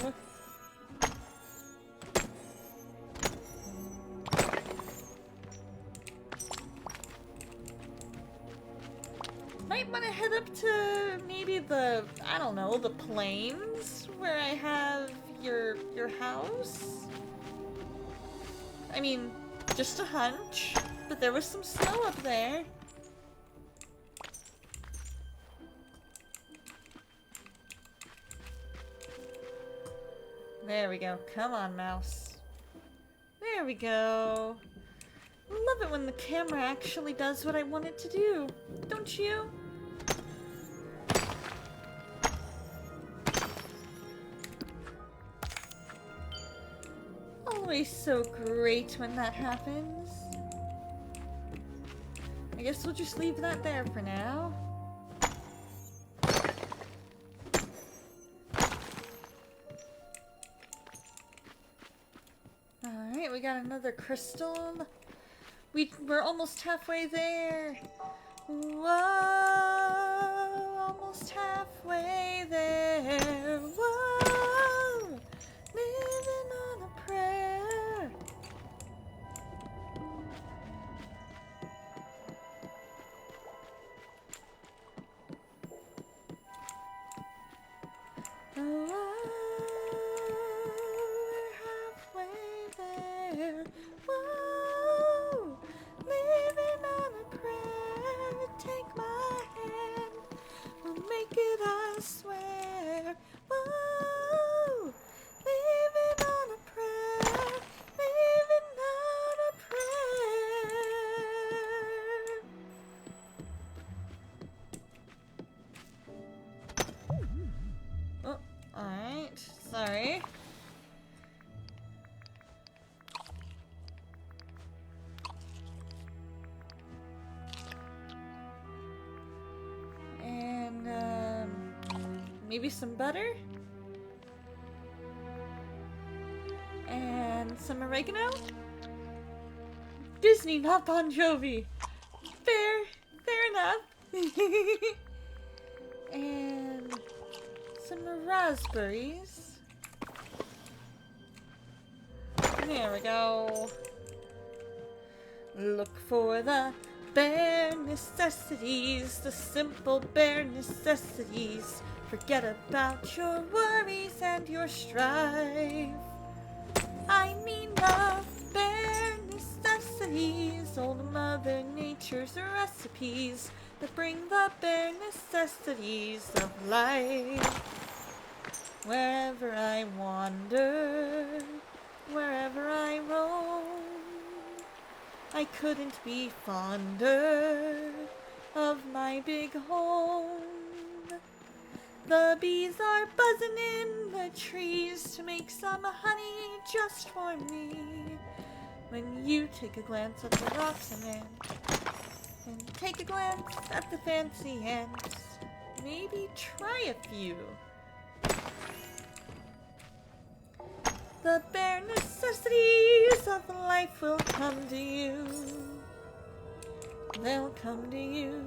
Might want to head up to maybe the, I don't know, the plains where I have your house. I mean, just a hunch, but there was some snow up there. There we go. Come on, mouse. There we go. Love it when the camera actually does what I want it to do. Don't you? Always so great when that happens. I guess we'll just leave that there for now. Alright, we got another crystal. We're almost halfway there. Whoa, almost halfway there. Whoa, living on a prayer. Whoa, we're halfway there. Whoa, living on a prayer. Take my hand, we'll make it, I swear. Whoa, living on a prayer. Living on a prayer. Oh, alright. Sorry. And, maybe some butter? And some oregano? Disney, not Bon Jovi. Fair enough. And some raspberries. There we go. Look for the bare necessities, the simple bare necessities. Forget about your worries and your strife. I mean the bare necessities, old Mother Nature's recipes that bring the bare necessities of life. Wherever I wander, wherever I roam, I couldn't be fonder of my big home. The bees are buzzing in the trees to make some honey just for me. When you take a glance at the rocks and take a glance at the fancy ants, maybe try a few. The bare necessities of life will come to you. They'll come to you.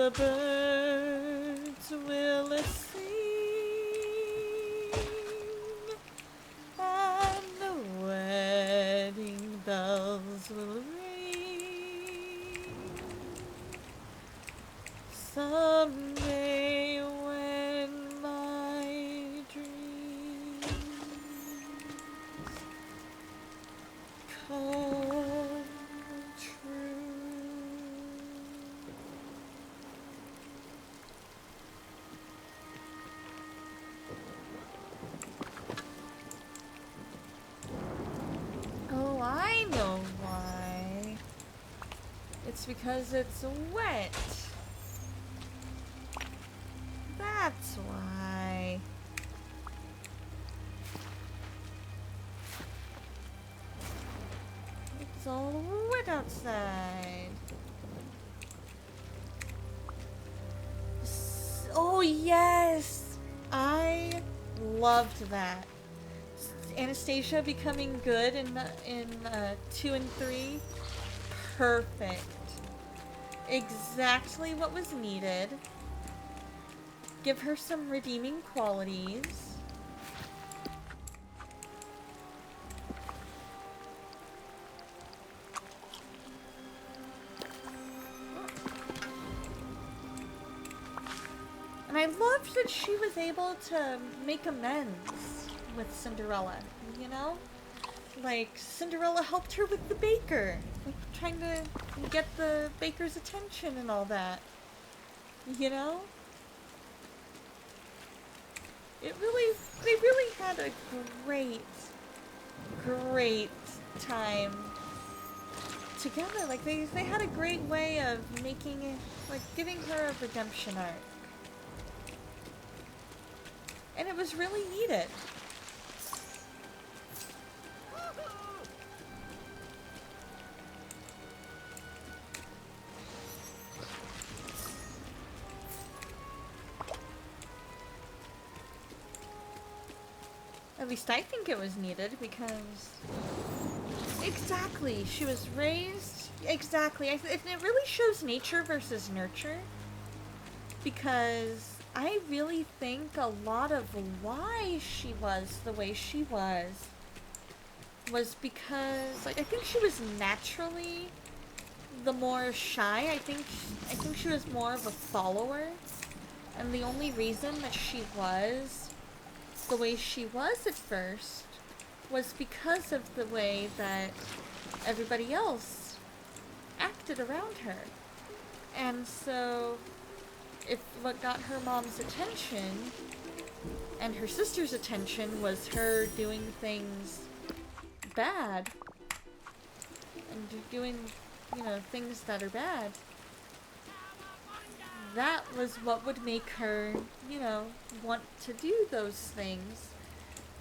the birds will sing, and the wedding bells will ring. Someday when my dreams come true. Oh, I know why. It's because it's wet. That's why. It's all wet outside. Oh yes! I loved that. Anastasia becoming good in 2 and 3. Perfect. Exactly what was needed. Give her some redeeming qualities. And I loved that she was able to make amends with Cinderella, you know? Like, Cinderella helped her with the baker. Like, trying to get the baker's attention and all that. You know? They really had a great time together. Like, they had a great way of making, like, giving her a redemption arc. And it was really needed. At least I think it was needed because... Exactly, she was raised... Exactly, it really shows nature versus nurture. Because I really think a lot of why she was the way she was because, like, I think she was naturally the more shy. I think she was more of a follower. And the only reason that she was the way she was at first was because of the way that everybody else acted around her. And so, if what got her mom's attention and her sister's attention was her doing things bad and doing, you know, things that are bad, that was what would make her, you know, want to do those things.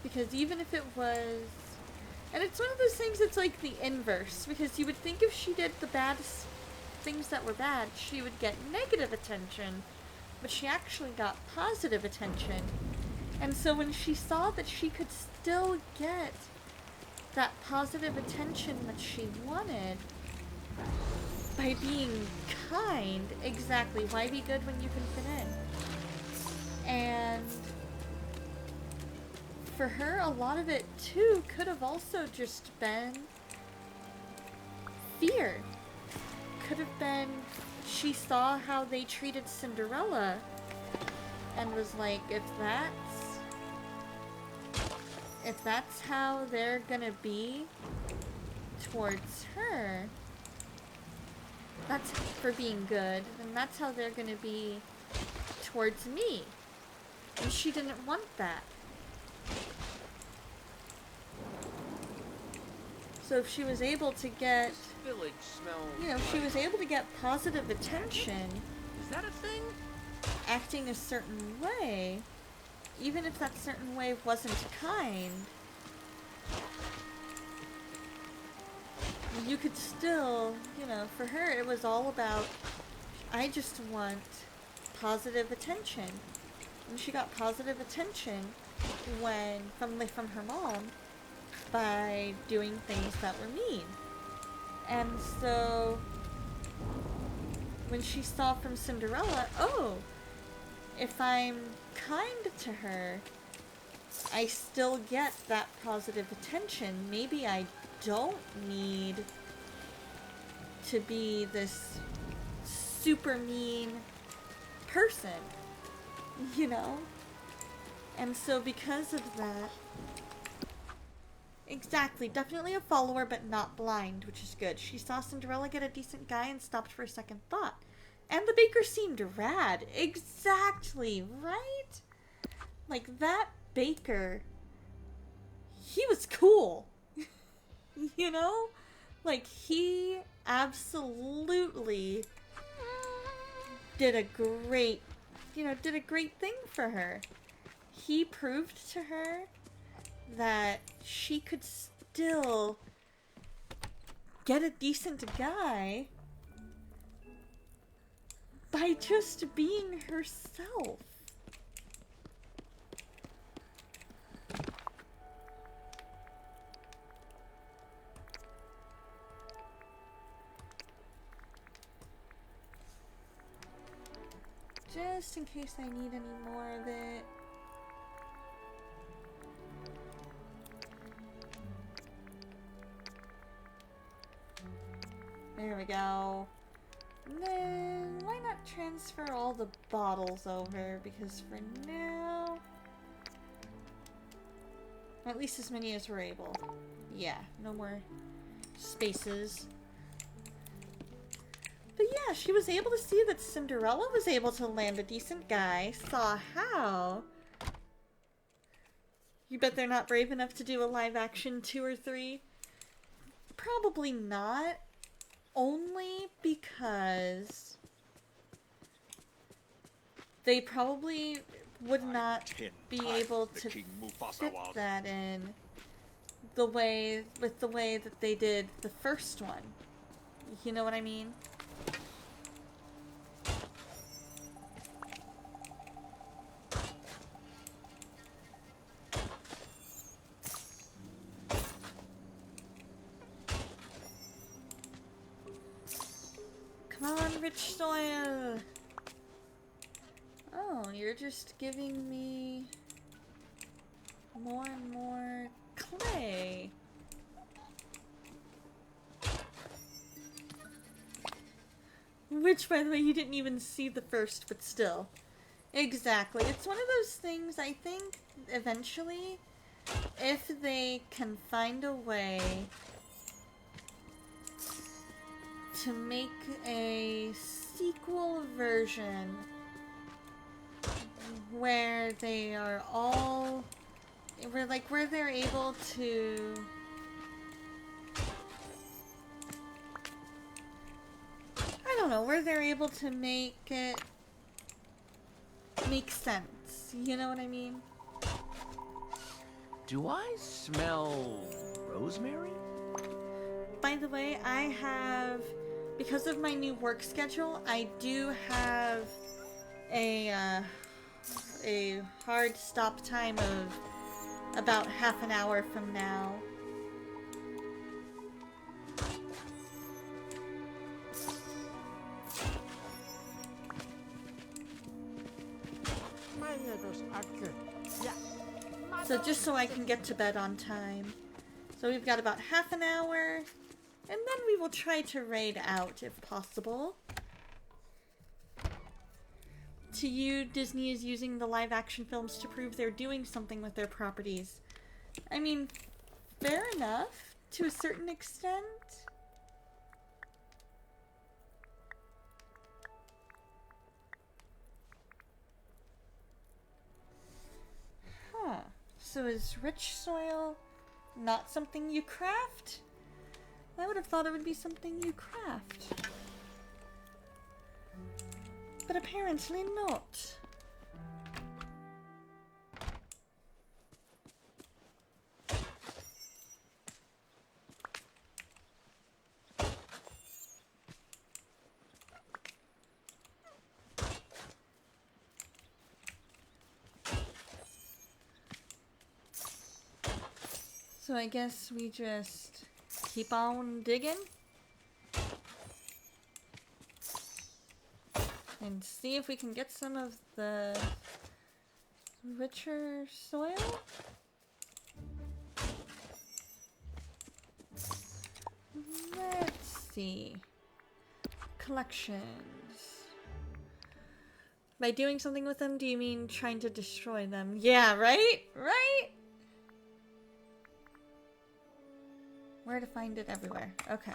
Because even if it was... And it's one of those things that's like the inverse. Because you would think if she did the bad things that were bad, she would get negative attention. But she actually got positive attention. And so when she saw that she could still get that positive attention that she wanted by being kind, exactly, why be good when you can fit in? And for her, a lot of it too could have also just been fear. Could have been she saw how they treated Cinderella and was like, if that's how they're gonna be towards her, that's for being good, and that's how they're gonna be towards me. And she didn't want that. So if she was able to get, Village smells. you know, she was able to get positive attention, Is that a thing? acting a certain way, even if that certain way wasn't kind, you could still, you know, for her it was all about, I just want positive attention. And she got positive attention from her mom by doing things that were mean. And so when she saw from Cinderella, oh, if I'm kind to her, I still get that positive attention. Maybe I don't need to be this super mean person, you know? And so because of that, exactly, definitely a follower but not blind, which is good. She saw Cinderella get a decent guy and stopped for a second thought. And the baker seemed rad. Exactly, right? Like, that baker, he was cool. You know? Like, he absolutely did a great thing for her. He proved to her that she could still get a decent guy by just being herself. Just in case I need any more of it. There we go. And then, why not transfer all the bottles over? Because for now... at least as many as we're able. Yeah, no more spaces. But yeah, she was able to see that Cinderella was able to land a decent guy, saw how. You bet they're not brave enough to do a live action 2 or 3? Probably not. Only because they probably would not be able to fit that in the way that they did the first one. You know what I mean? Come on, rich soil! Oh, you're just giving me more and more clay. Which, by the way, you didn't even see the first, but still. Exactly. It's one of those things, I think, eventually, if they can find a way to make a sequel version where they are all, where they're able to I don't know, where they're able to make it make sense. You know what I mean? Do I smell rosemary? By the way, I have, because of my new work schedule, I do have a hard stop time of about half an hour from now. My neighbors are good. Yeah. So just so I can get to bed on time. So we've got about half an hour, and then we will try to raid out if possible. To you, Disney is using the live action films to prove they're doing something with their properties. I mean, fair enough, to a certain extent. Huh. So is rich soil not something you craft? I would have thought it would be something you craft. But apparently not. So I guess we just keep on digging. and see if we can get some of the richer soil. Let's see. Collections. By doing something with them, do you mean trying to destroy them? Yeah, right? Right? Where to find it everywhere. Okay.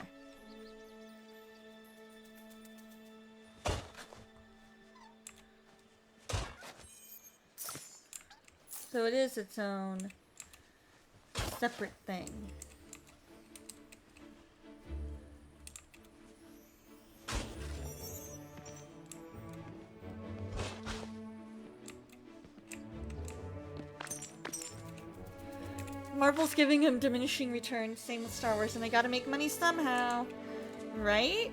So it is its own separate thing. Marvel's giving him diminishing returns, same with Star Wars, and they gotta make money somehow. Right?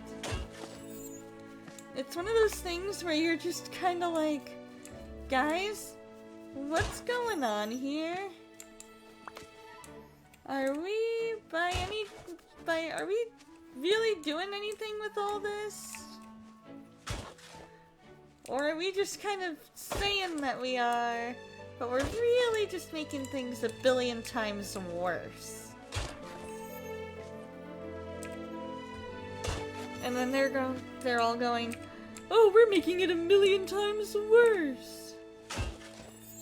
It's one of those things where you're just kinda like, guys, what's going on here? Are we are we really doing anything with all this? Or are we just kind of saying that we are, but we're really just making things a billion times worse? And then they're all going, oh, we're making it a million times worse.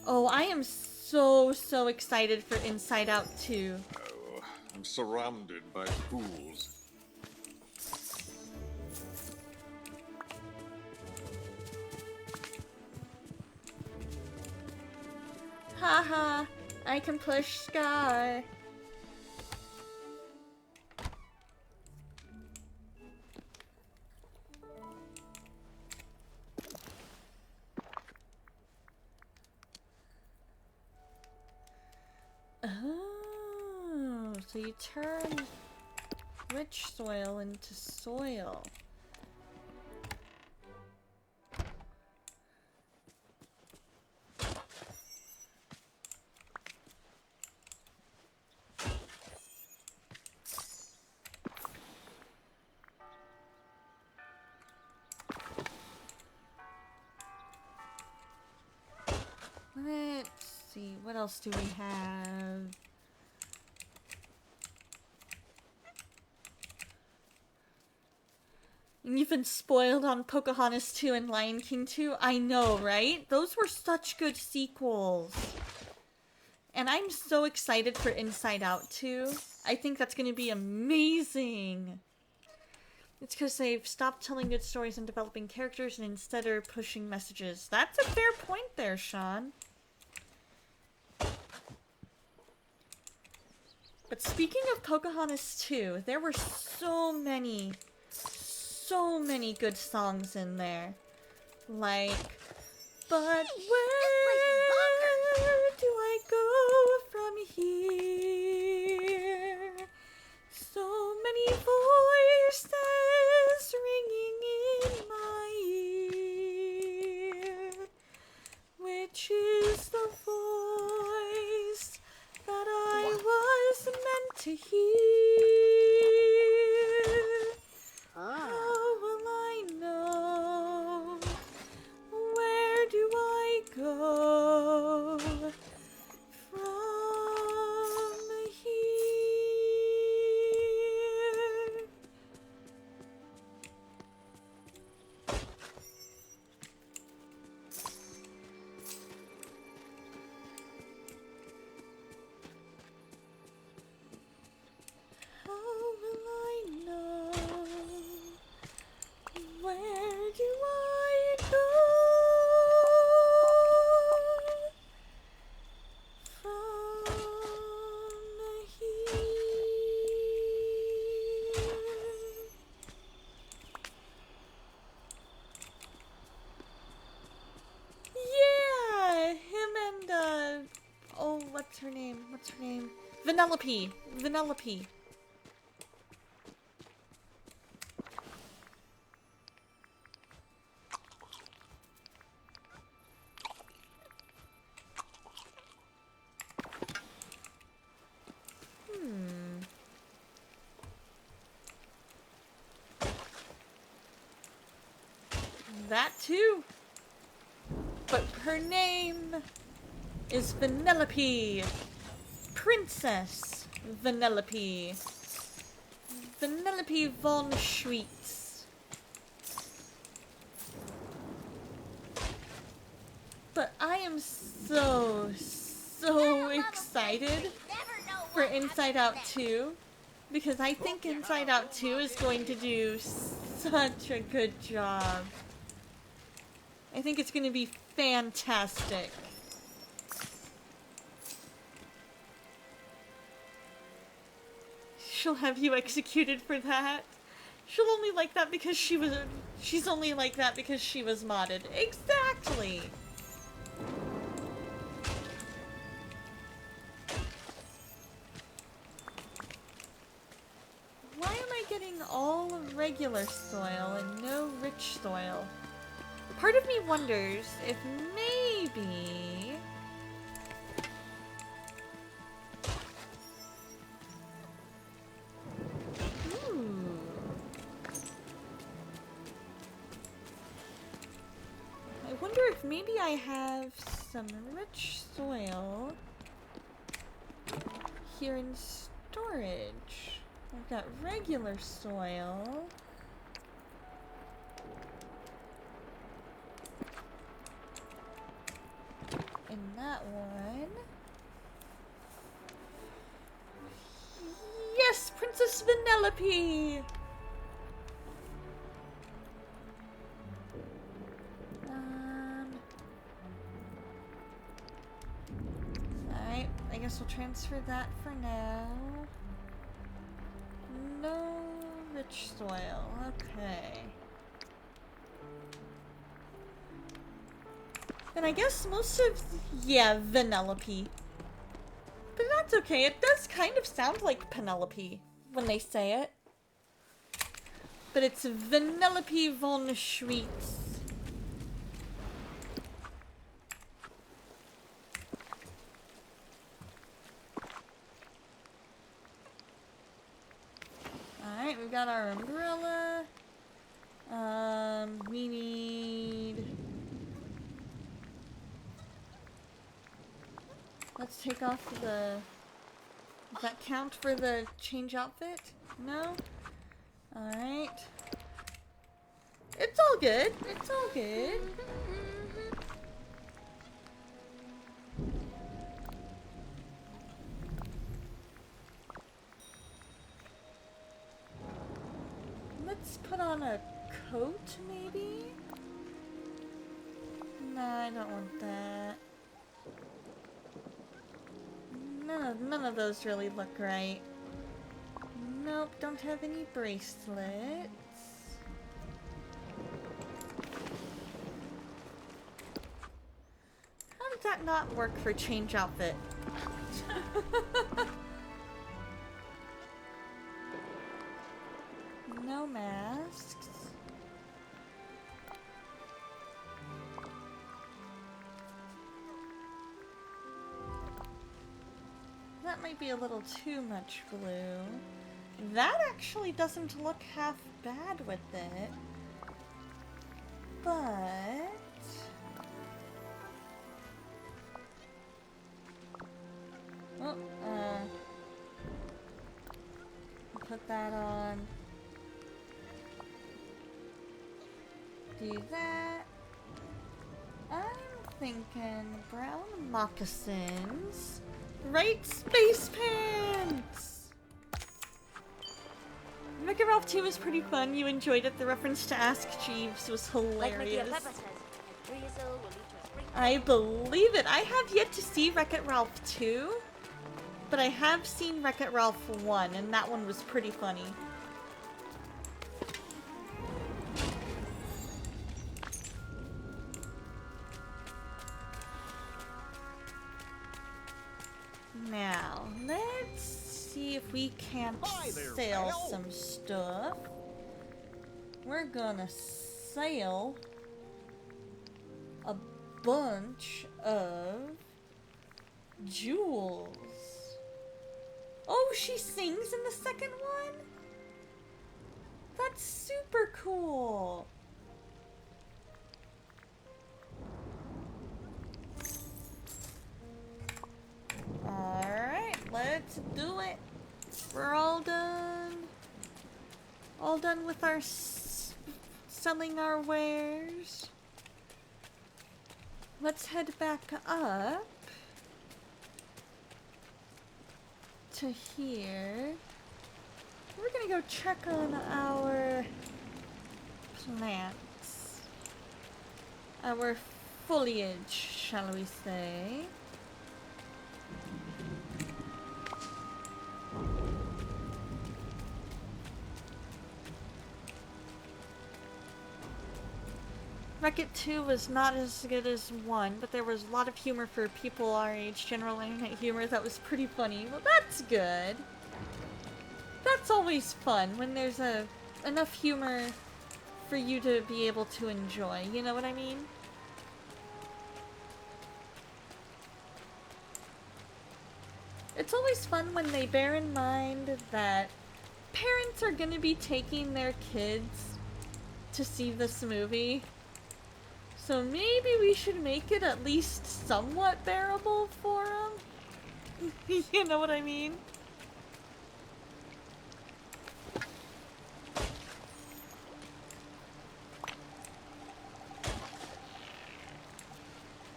Oh, I am so excited for Inside Out 2. Oh, I'm surrounded by fools. Haha, I can push Scar. Oh, so you turn rich soil into soil. Let's see, what else do we have? You've been spoiled on Pocahontas 2 and Lion King 2? I know, right? Those were such good sequels. And I'm so excited for Inside Out 2. I think that's going to be amazing. It's because they've stopped telling good stories and developing characters and instead are pushing messages. That's a fair point there, Sean. But speaking of Pocahontas 2, there were so many good songs in there. Like, but where do I go from here? So many voices ringing in my ear. Which is the voice that I was meant to hear? How will I know? Where do I go from here? How will I know? Where do I go from here? Yeah, him and oh, what's her name? Vanellope. That too. But her name is Vanellope. Princess Vanellope. Vanellope von Schweetz. But I am so excited for Inside Out 2 because I think Inside Out 2 is going to do such a good job. I think it's going to be fantastic. She'll have you executed for that. She'll only like that because she's only like that because she was modded. Exactly. Why am I getting all regular soil and no rich soil? Part of me wonders if maybe... Ooh. I wonder if maybe I have some rich soil here in storage. I've got regular soil. In that one. Yes, Princess Vanellope! Alright, I guess we'll transfer that for now. No rich soil, okay. And I guess most of... yeah, Vanellope. But that's okay, it does kind of sound like Penelope when they say it. But it's Vanellope von Schweetz. Alright, we've got our umbrella. We need... let's take off the... does that count for the change outfit? No? Alright. It's all good. It's all good. Let's put on a coat, maybe? Nah, I don't want that. None of those really look right. Nope, don't have any bracelets. How did that not work for change outfit? No masks. That might be a little too much glue. That actually doesn't look half bad with it. But... oh, put that on. Do that. I'm thinking brown moccasins. Right, space pants! Wreck-It Ralph 2 was pretty fun. You enjoyed it. The reference to Ask Jeeves was hilarious. I believe it. I have yet to see Wreck-It Ralph 2, but I have seen Wreck-It Ralph 1, and that one was pretty funny. Now, let's see if we can't sell some stuff. We're gonna sell a bunch of jewels. Oh, she sings in the second one? That's super cool. let's do it. We're all done. All done with our selling our wares. Let's head back up to here. We're gonna go check on our plants. Our foliage, shall we say. Wreck-It 2 was not as good as 1, but there was a lot of humor for people our age, general internet humor that was pretty funny. Well, that's good. That's always fun, when there's enough humor for you to be able to enjoy, you know what I mean? It's always fun when they bear in mind that parents are gonna be taking their kids to see this movie. So maybe we should make it at least somewhat bearable for them. You know what I mean?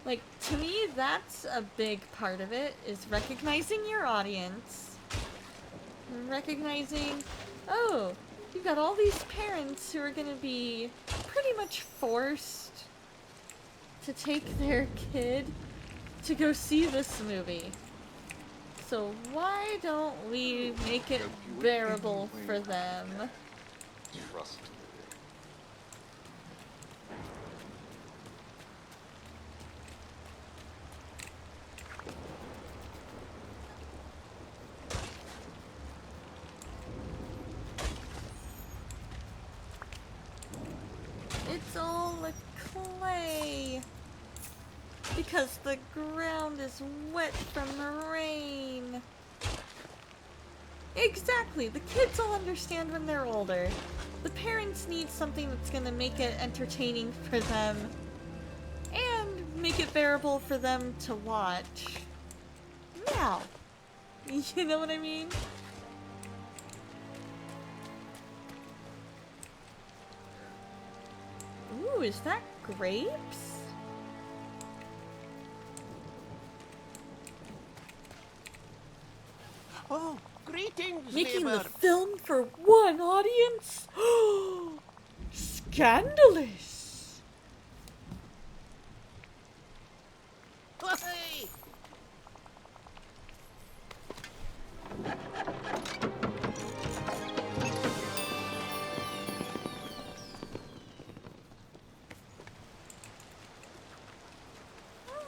Like, to me, that's a big part of it, is recognizing your audience. Recognizing, oh, you've got all these parents who are gonna be pretty much forced to take their kid to go see this movie. So why don't we make it bearable for them? Trust me. It's all a clay. Because the ground is wet from the rain. Exactly. The kids will understand when they're older. The parents need something that's going to make it entertaining for them. And make it bearable for them to watch. Now. You know what I mean? Ooh, is that grapes? Oh, greetings, Making neighbor. the film for one audience? Scandalous! Hey!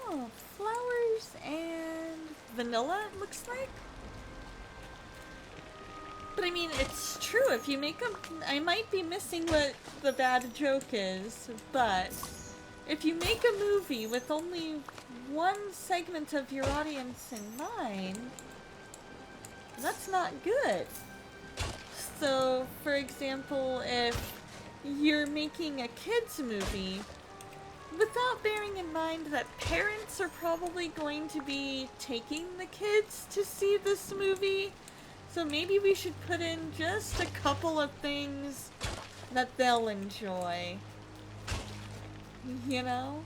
Oh, flowers and vanilla, it looks like. But I mean, it's true. If you make a... I might be missing what the bad joke is, but if you make a movie with only one segment of your audience in mind, that's not good. So, for example, if you're making a kids movie, without bearing in mind that parents are probably going to be taking the kids to see this movie, so maybe we should put in just a couple of things that they'll enjoy. You know?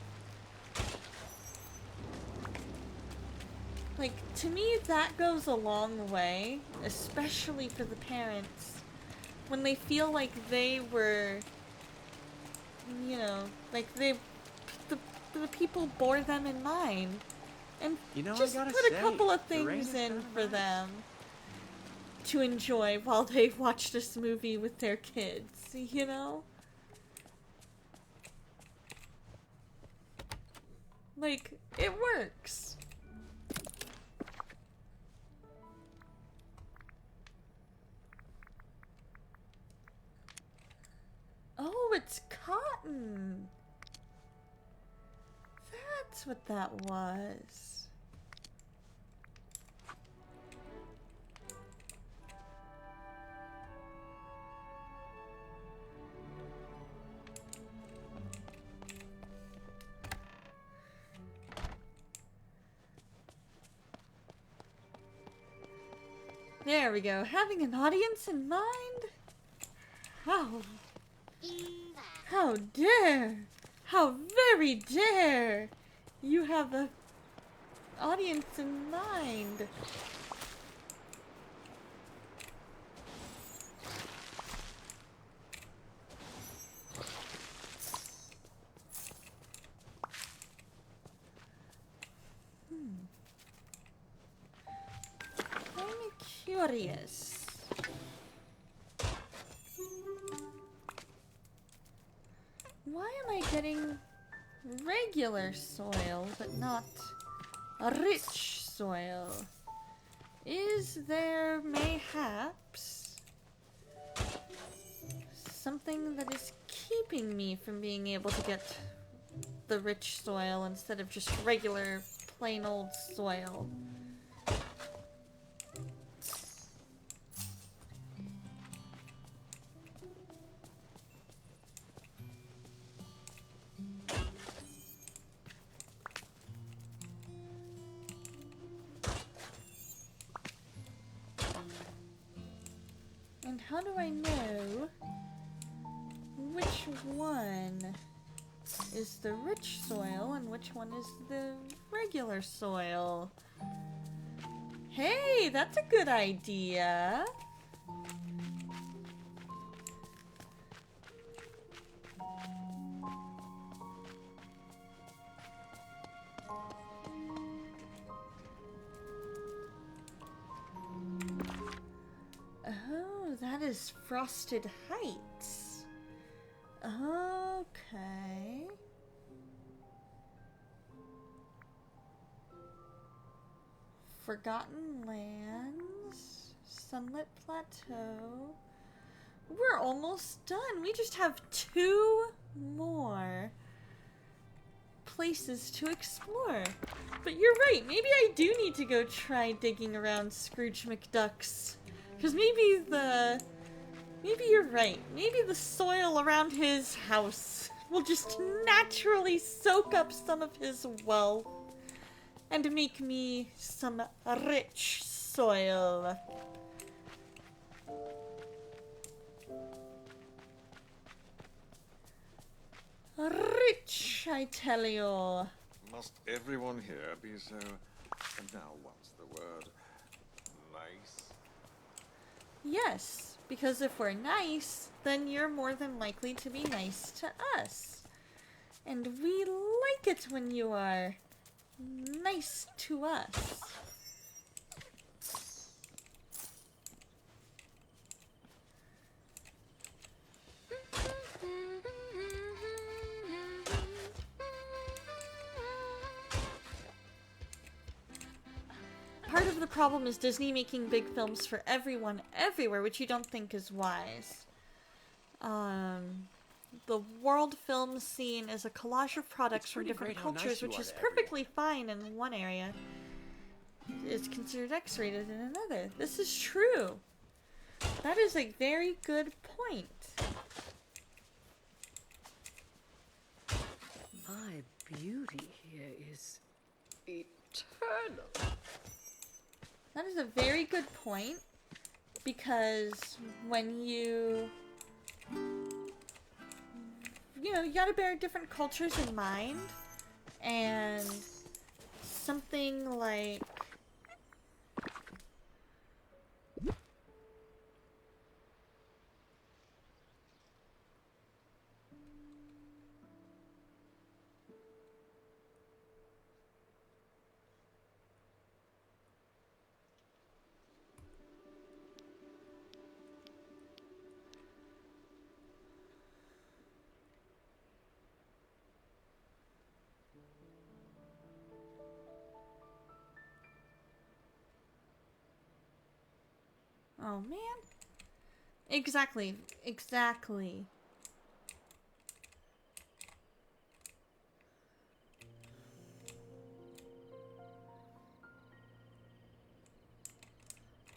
Like, to me, that goes a long way, especially for the parents, when they feel like they were, you know, like the people bore them in mind. And You know, I just gotta put a say, couple of the rain things is in kinda for nice. them to enjoy while they watch this movie with their kids, you know? Like, it works. Oh, it's cotton. That's what that was. There we go. Having an audience in mind? How dare! How very dare! You have a audience in mind. I'm curious. Why am I getting regular soil, but not a rich soil? Is there mayhaps something that is keeping me from being able to get the rich soil instead of just regular plain old soil? And how do I know which one is the rich soil and which one is the regular soil? Hey, that's a good idea. Oh, that is Frosted Heights. Okay. Forgotten Lands, Sunlit Plateau. We're almost done. We just have 2 more places to explore. But you're right. Maybe I do need to go try digging around Scrooge McDuck's. Because maybe you're right. Maybe the soil around his house will just naturally soak up some of his wealth and make me some rich soil. Rich, I tell you. Must everyone here be so... And now what's the word? Nice? Yes, because if we're nice, then you're more than likely to be nice to us. And we like it when you are nice to us. Part of the problem is Disney making big films for everyone everywhere, which you don't think is wise. The world film scene is a collage of products from different cultures, which is perfectly fine in one area. It's considered X-rated in another. This is true. That is a very good point. My beauty here is eternal. That is a very good point, because when you gotta bear different cultures in mind, and something like oh man. Exactly.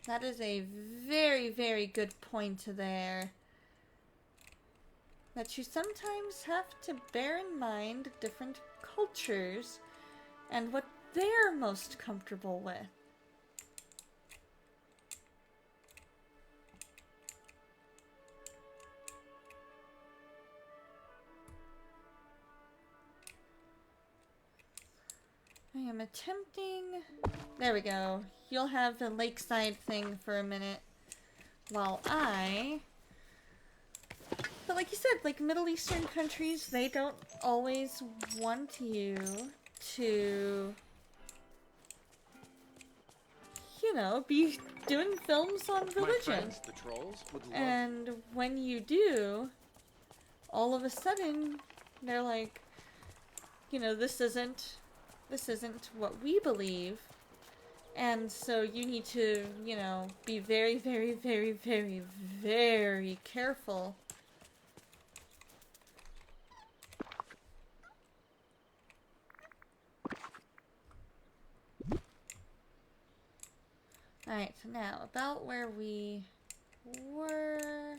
That is a very, very good point there. That you sometimes have to bear in mind different cultures and what they're most comfortable with. I am attempting... There we go. You'll have the lakeside thing for a minute while I... But like you said, like Middle Eastern countries, they don't always want you to, you know, be doing films on My religion. friends, the trolls, would love. And when you do, all of a sudden, they're like, you know, this isn't what we believe. And so you need to, you know, be very, very, very, very, very careful. Alright, so now, about where we were,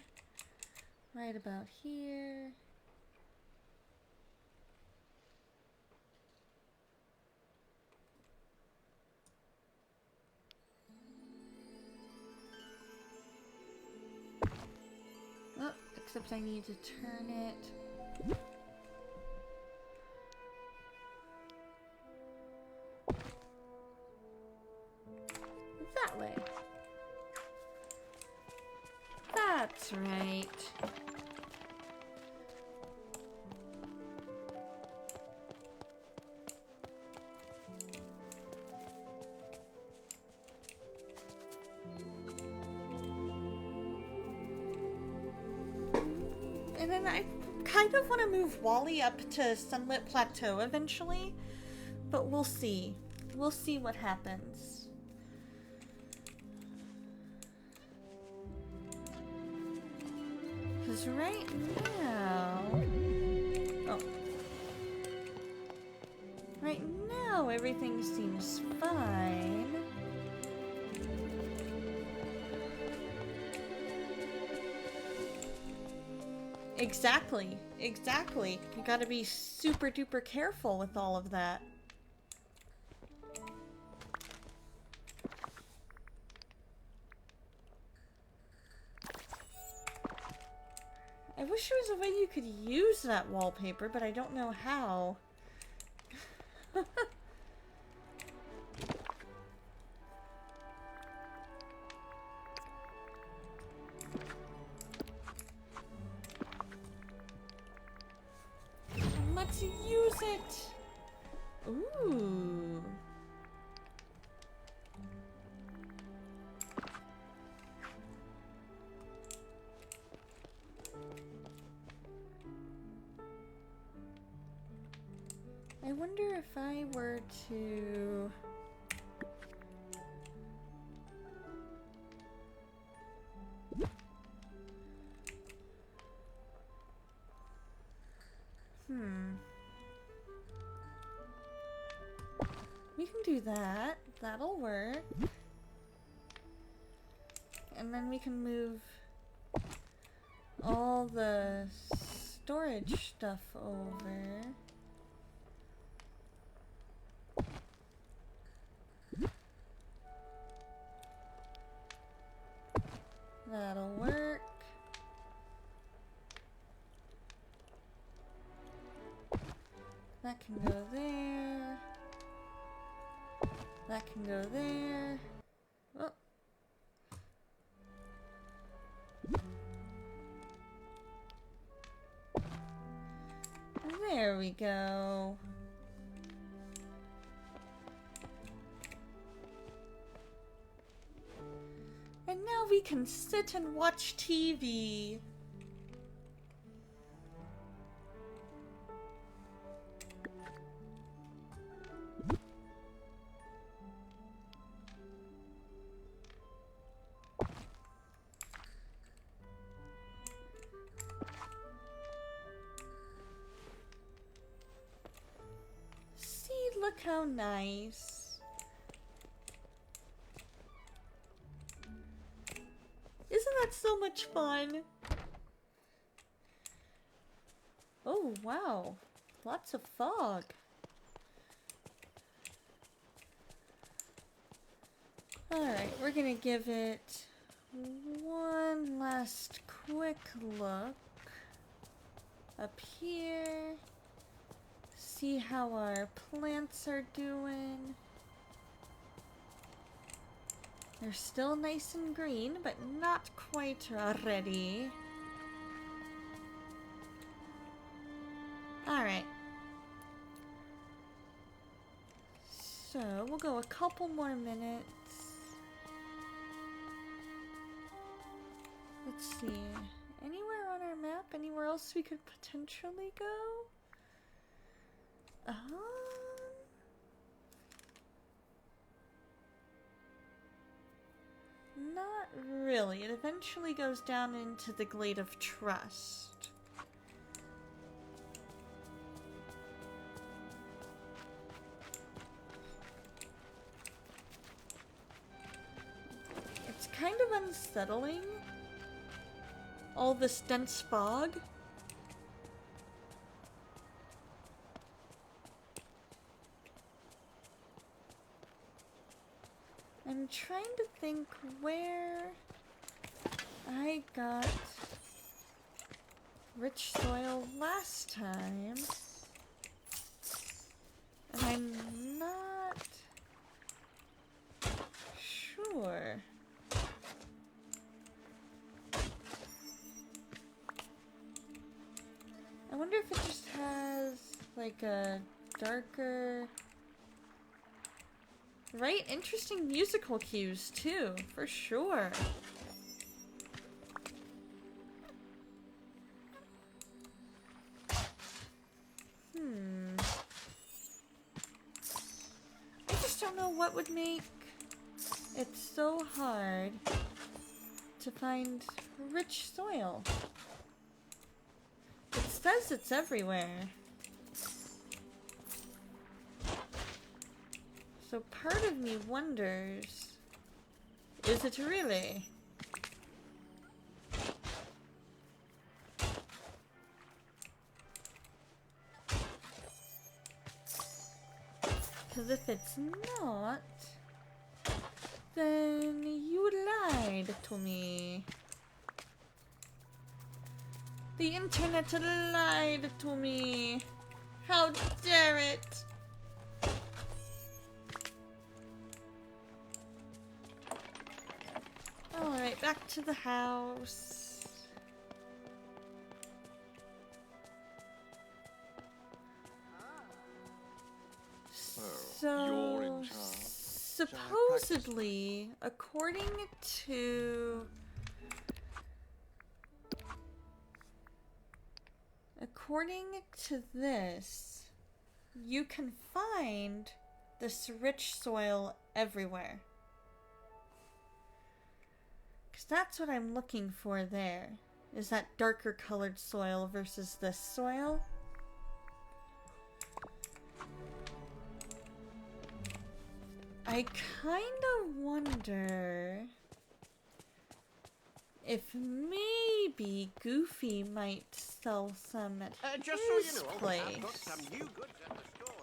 right about here. Oh, except I need to turn it. That way. That's right. And then I kind of want to move Wally up to Sunlit Plateau eventually, but we'll see. We'll see what happens. Because right now... Oh. Right now, everything seems fine. Exactly. Exactly. You gotta be super duper careful with all of that. I wish there was a way you could use that wallpaper, but I don't know how. Let's use it! Ooh. I wonder if I were to... We can do that. That'll work. And then we can move all the storage stuff over. That'll work. That can go there. That can go there. Oh. There we go. And now we can sit and watch TV. See, look how nice. Isn't that so much fun? Oh, wow. Lots of fog. Alright, we're gonna give it one last quick look up here. See see how our plants are doing. They're still nice and green, but not quite ready. Alright. So, we'll go a couple more minutes. Let's see. Anywhere on our map? Anywhere else we could potentially go? Not really. It eventually goes down into the Glade of Trust. It's kind of unsettling. All this dense fog. I'm trying to think where I got rich soil last time. And I'm not sure. I wonder if it just has like a darker... Right? Interesting musical cues too, for sure. I just don't know what would make it so hard to find rich soil. It says it's everywhere. So part of me wonders, is it really? Because if it's not, then you lied to me. The internet lied to me. How dare it? Alright, back to the house. So, you're in charge, supposedly, according to this, you can find this rich soil everywhere. Because that's what I'm looking for there. Is that darker colored soil versus this soil. I kind of wonder if maybe Goofy might sell some at Just his so you know, place. I've got some new goods at the store.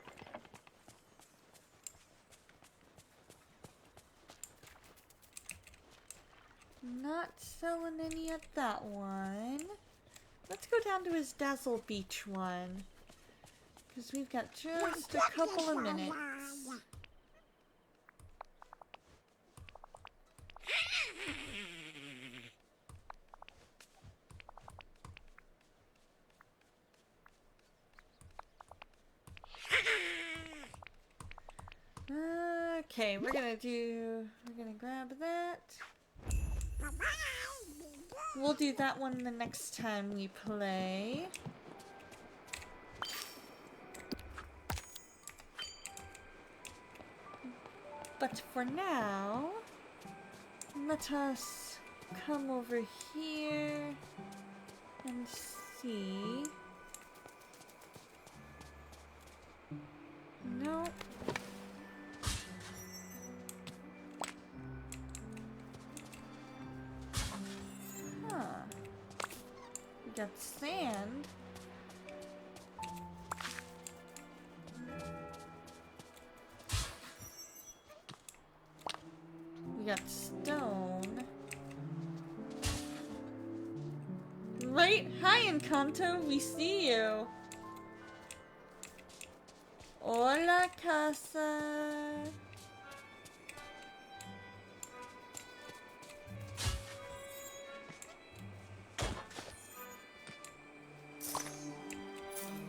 Not selling any at that one. Let's go down to his Dazzle Beach one. Because we've got just a couple of minutes. Okay, we're gonna grab that. We'll do that one the next time we play. But for now, let us come over here and see. No. Huh. We got sand. We got stone. Right? Hi, Encanto. We see you. Hola, casa.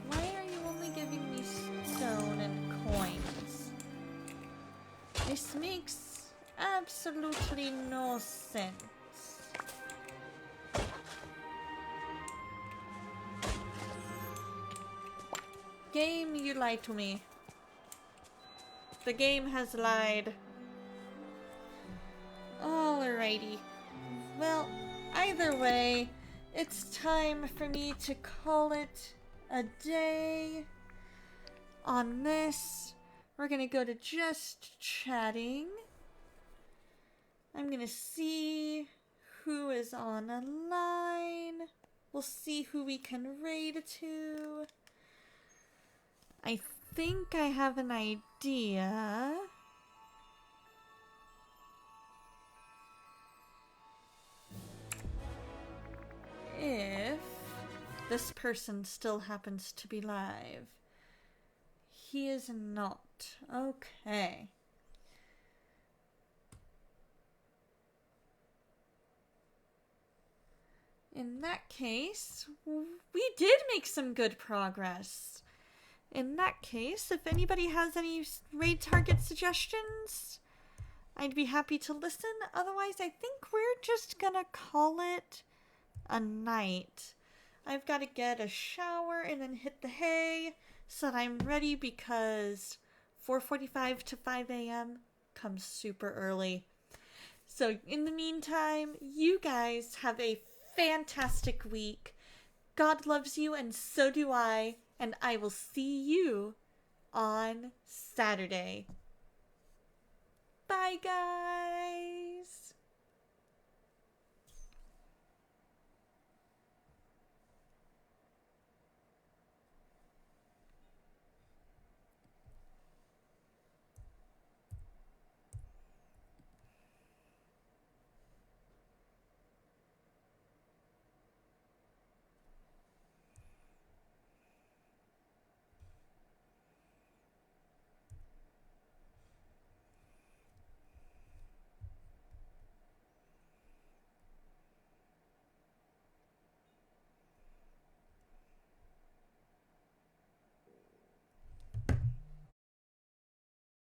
Why are you only giving me stone and coins? This makes absolutely no sense. Game, you lied to me. The game has lied. Alrighty. Well, either way, it's time for me to call it a day. On this, we're gonna go to just chatting. I'm gonna see who is on a line. We'll see who we can raid to. I think I have an idea. If this person still happens to be live. He is not. Okay. In that case, we did make some good progress. In that case, if anybody has any raid target suggestions, I'd be happy to listen. Otherwise, I think we're just gonna call it a night. I've got to get a shower and then hit the hay so that I'm ready because 4:45 to 5 a.m. comes super early. So in the meantime, you guys have a fantastic week. God loves you and so do I. And I will see you on Saturday. Bye, guys.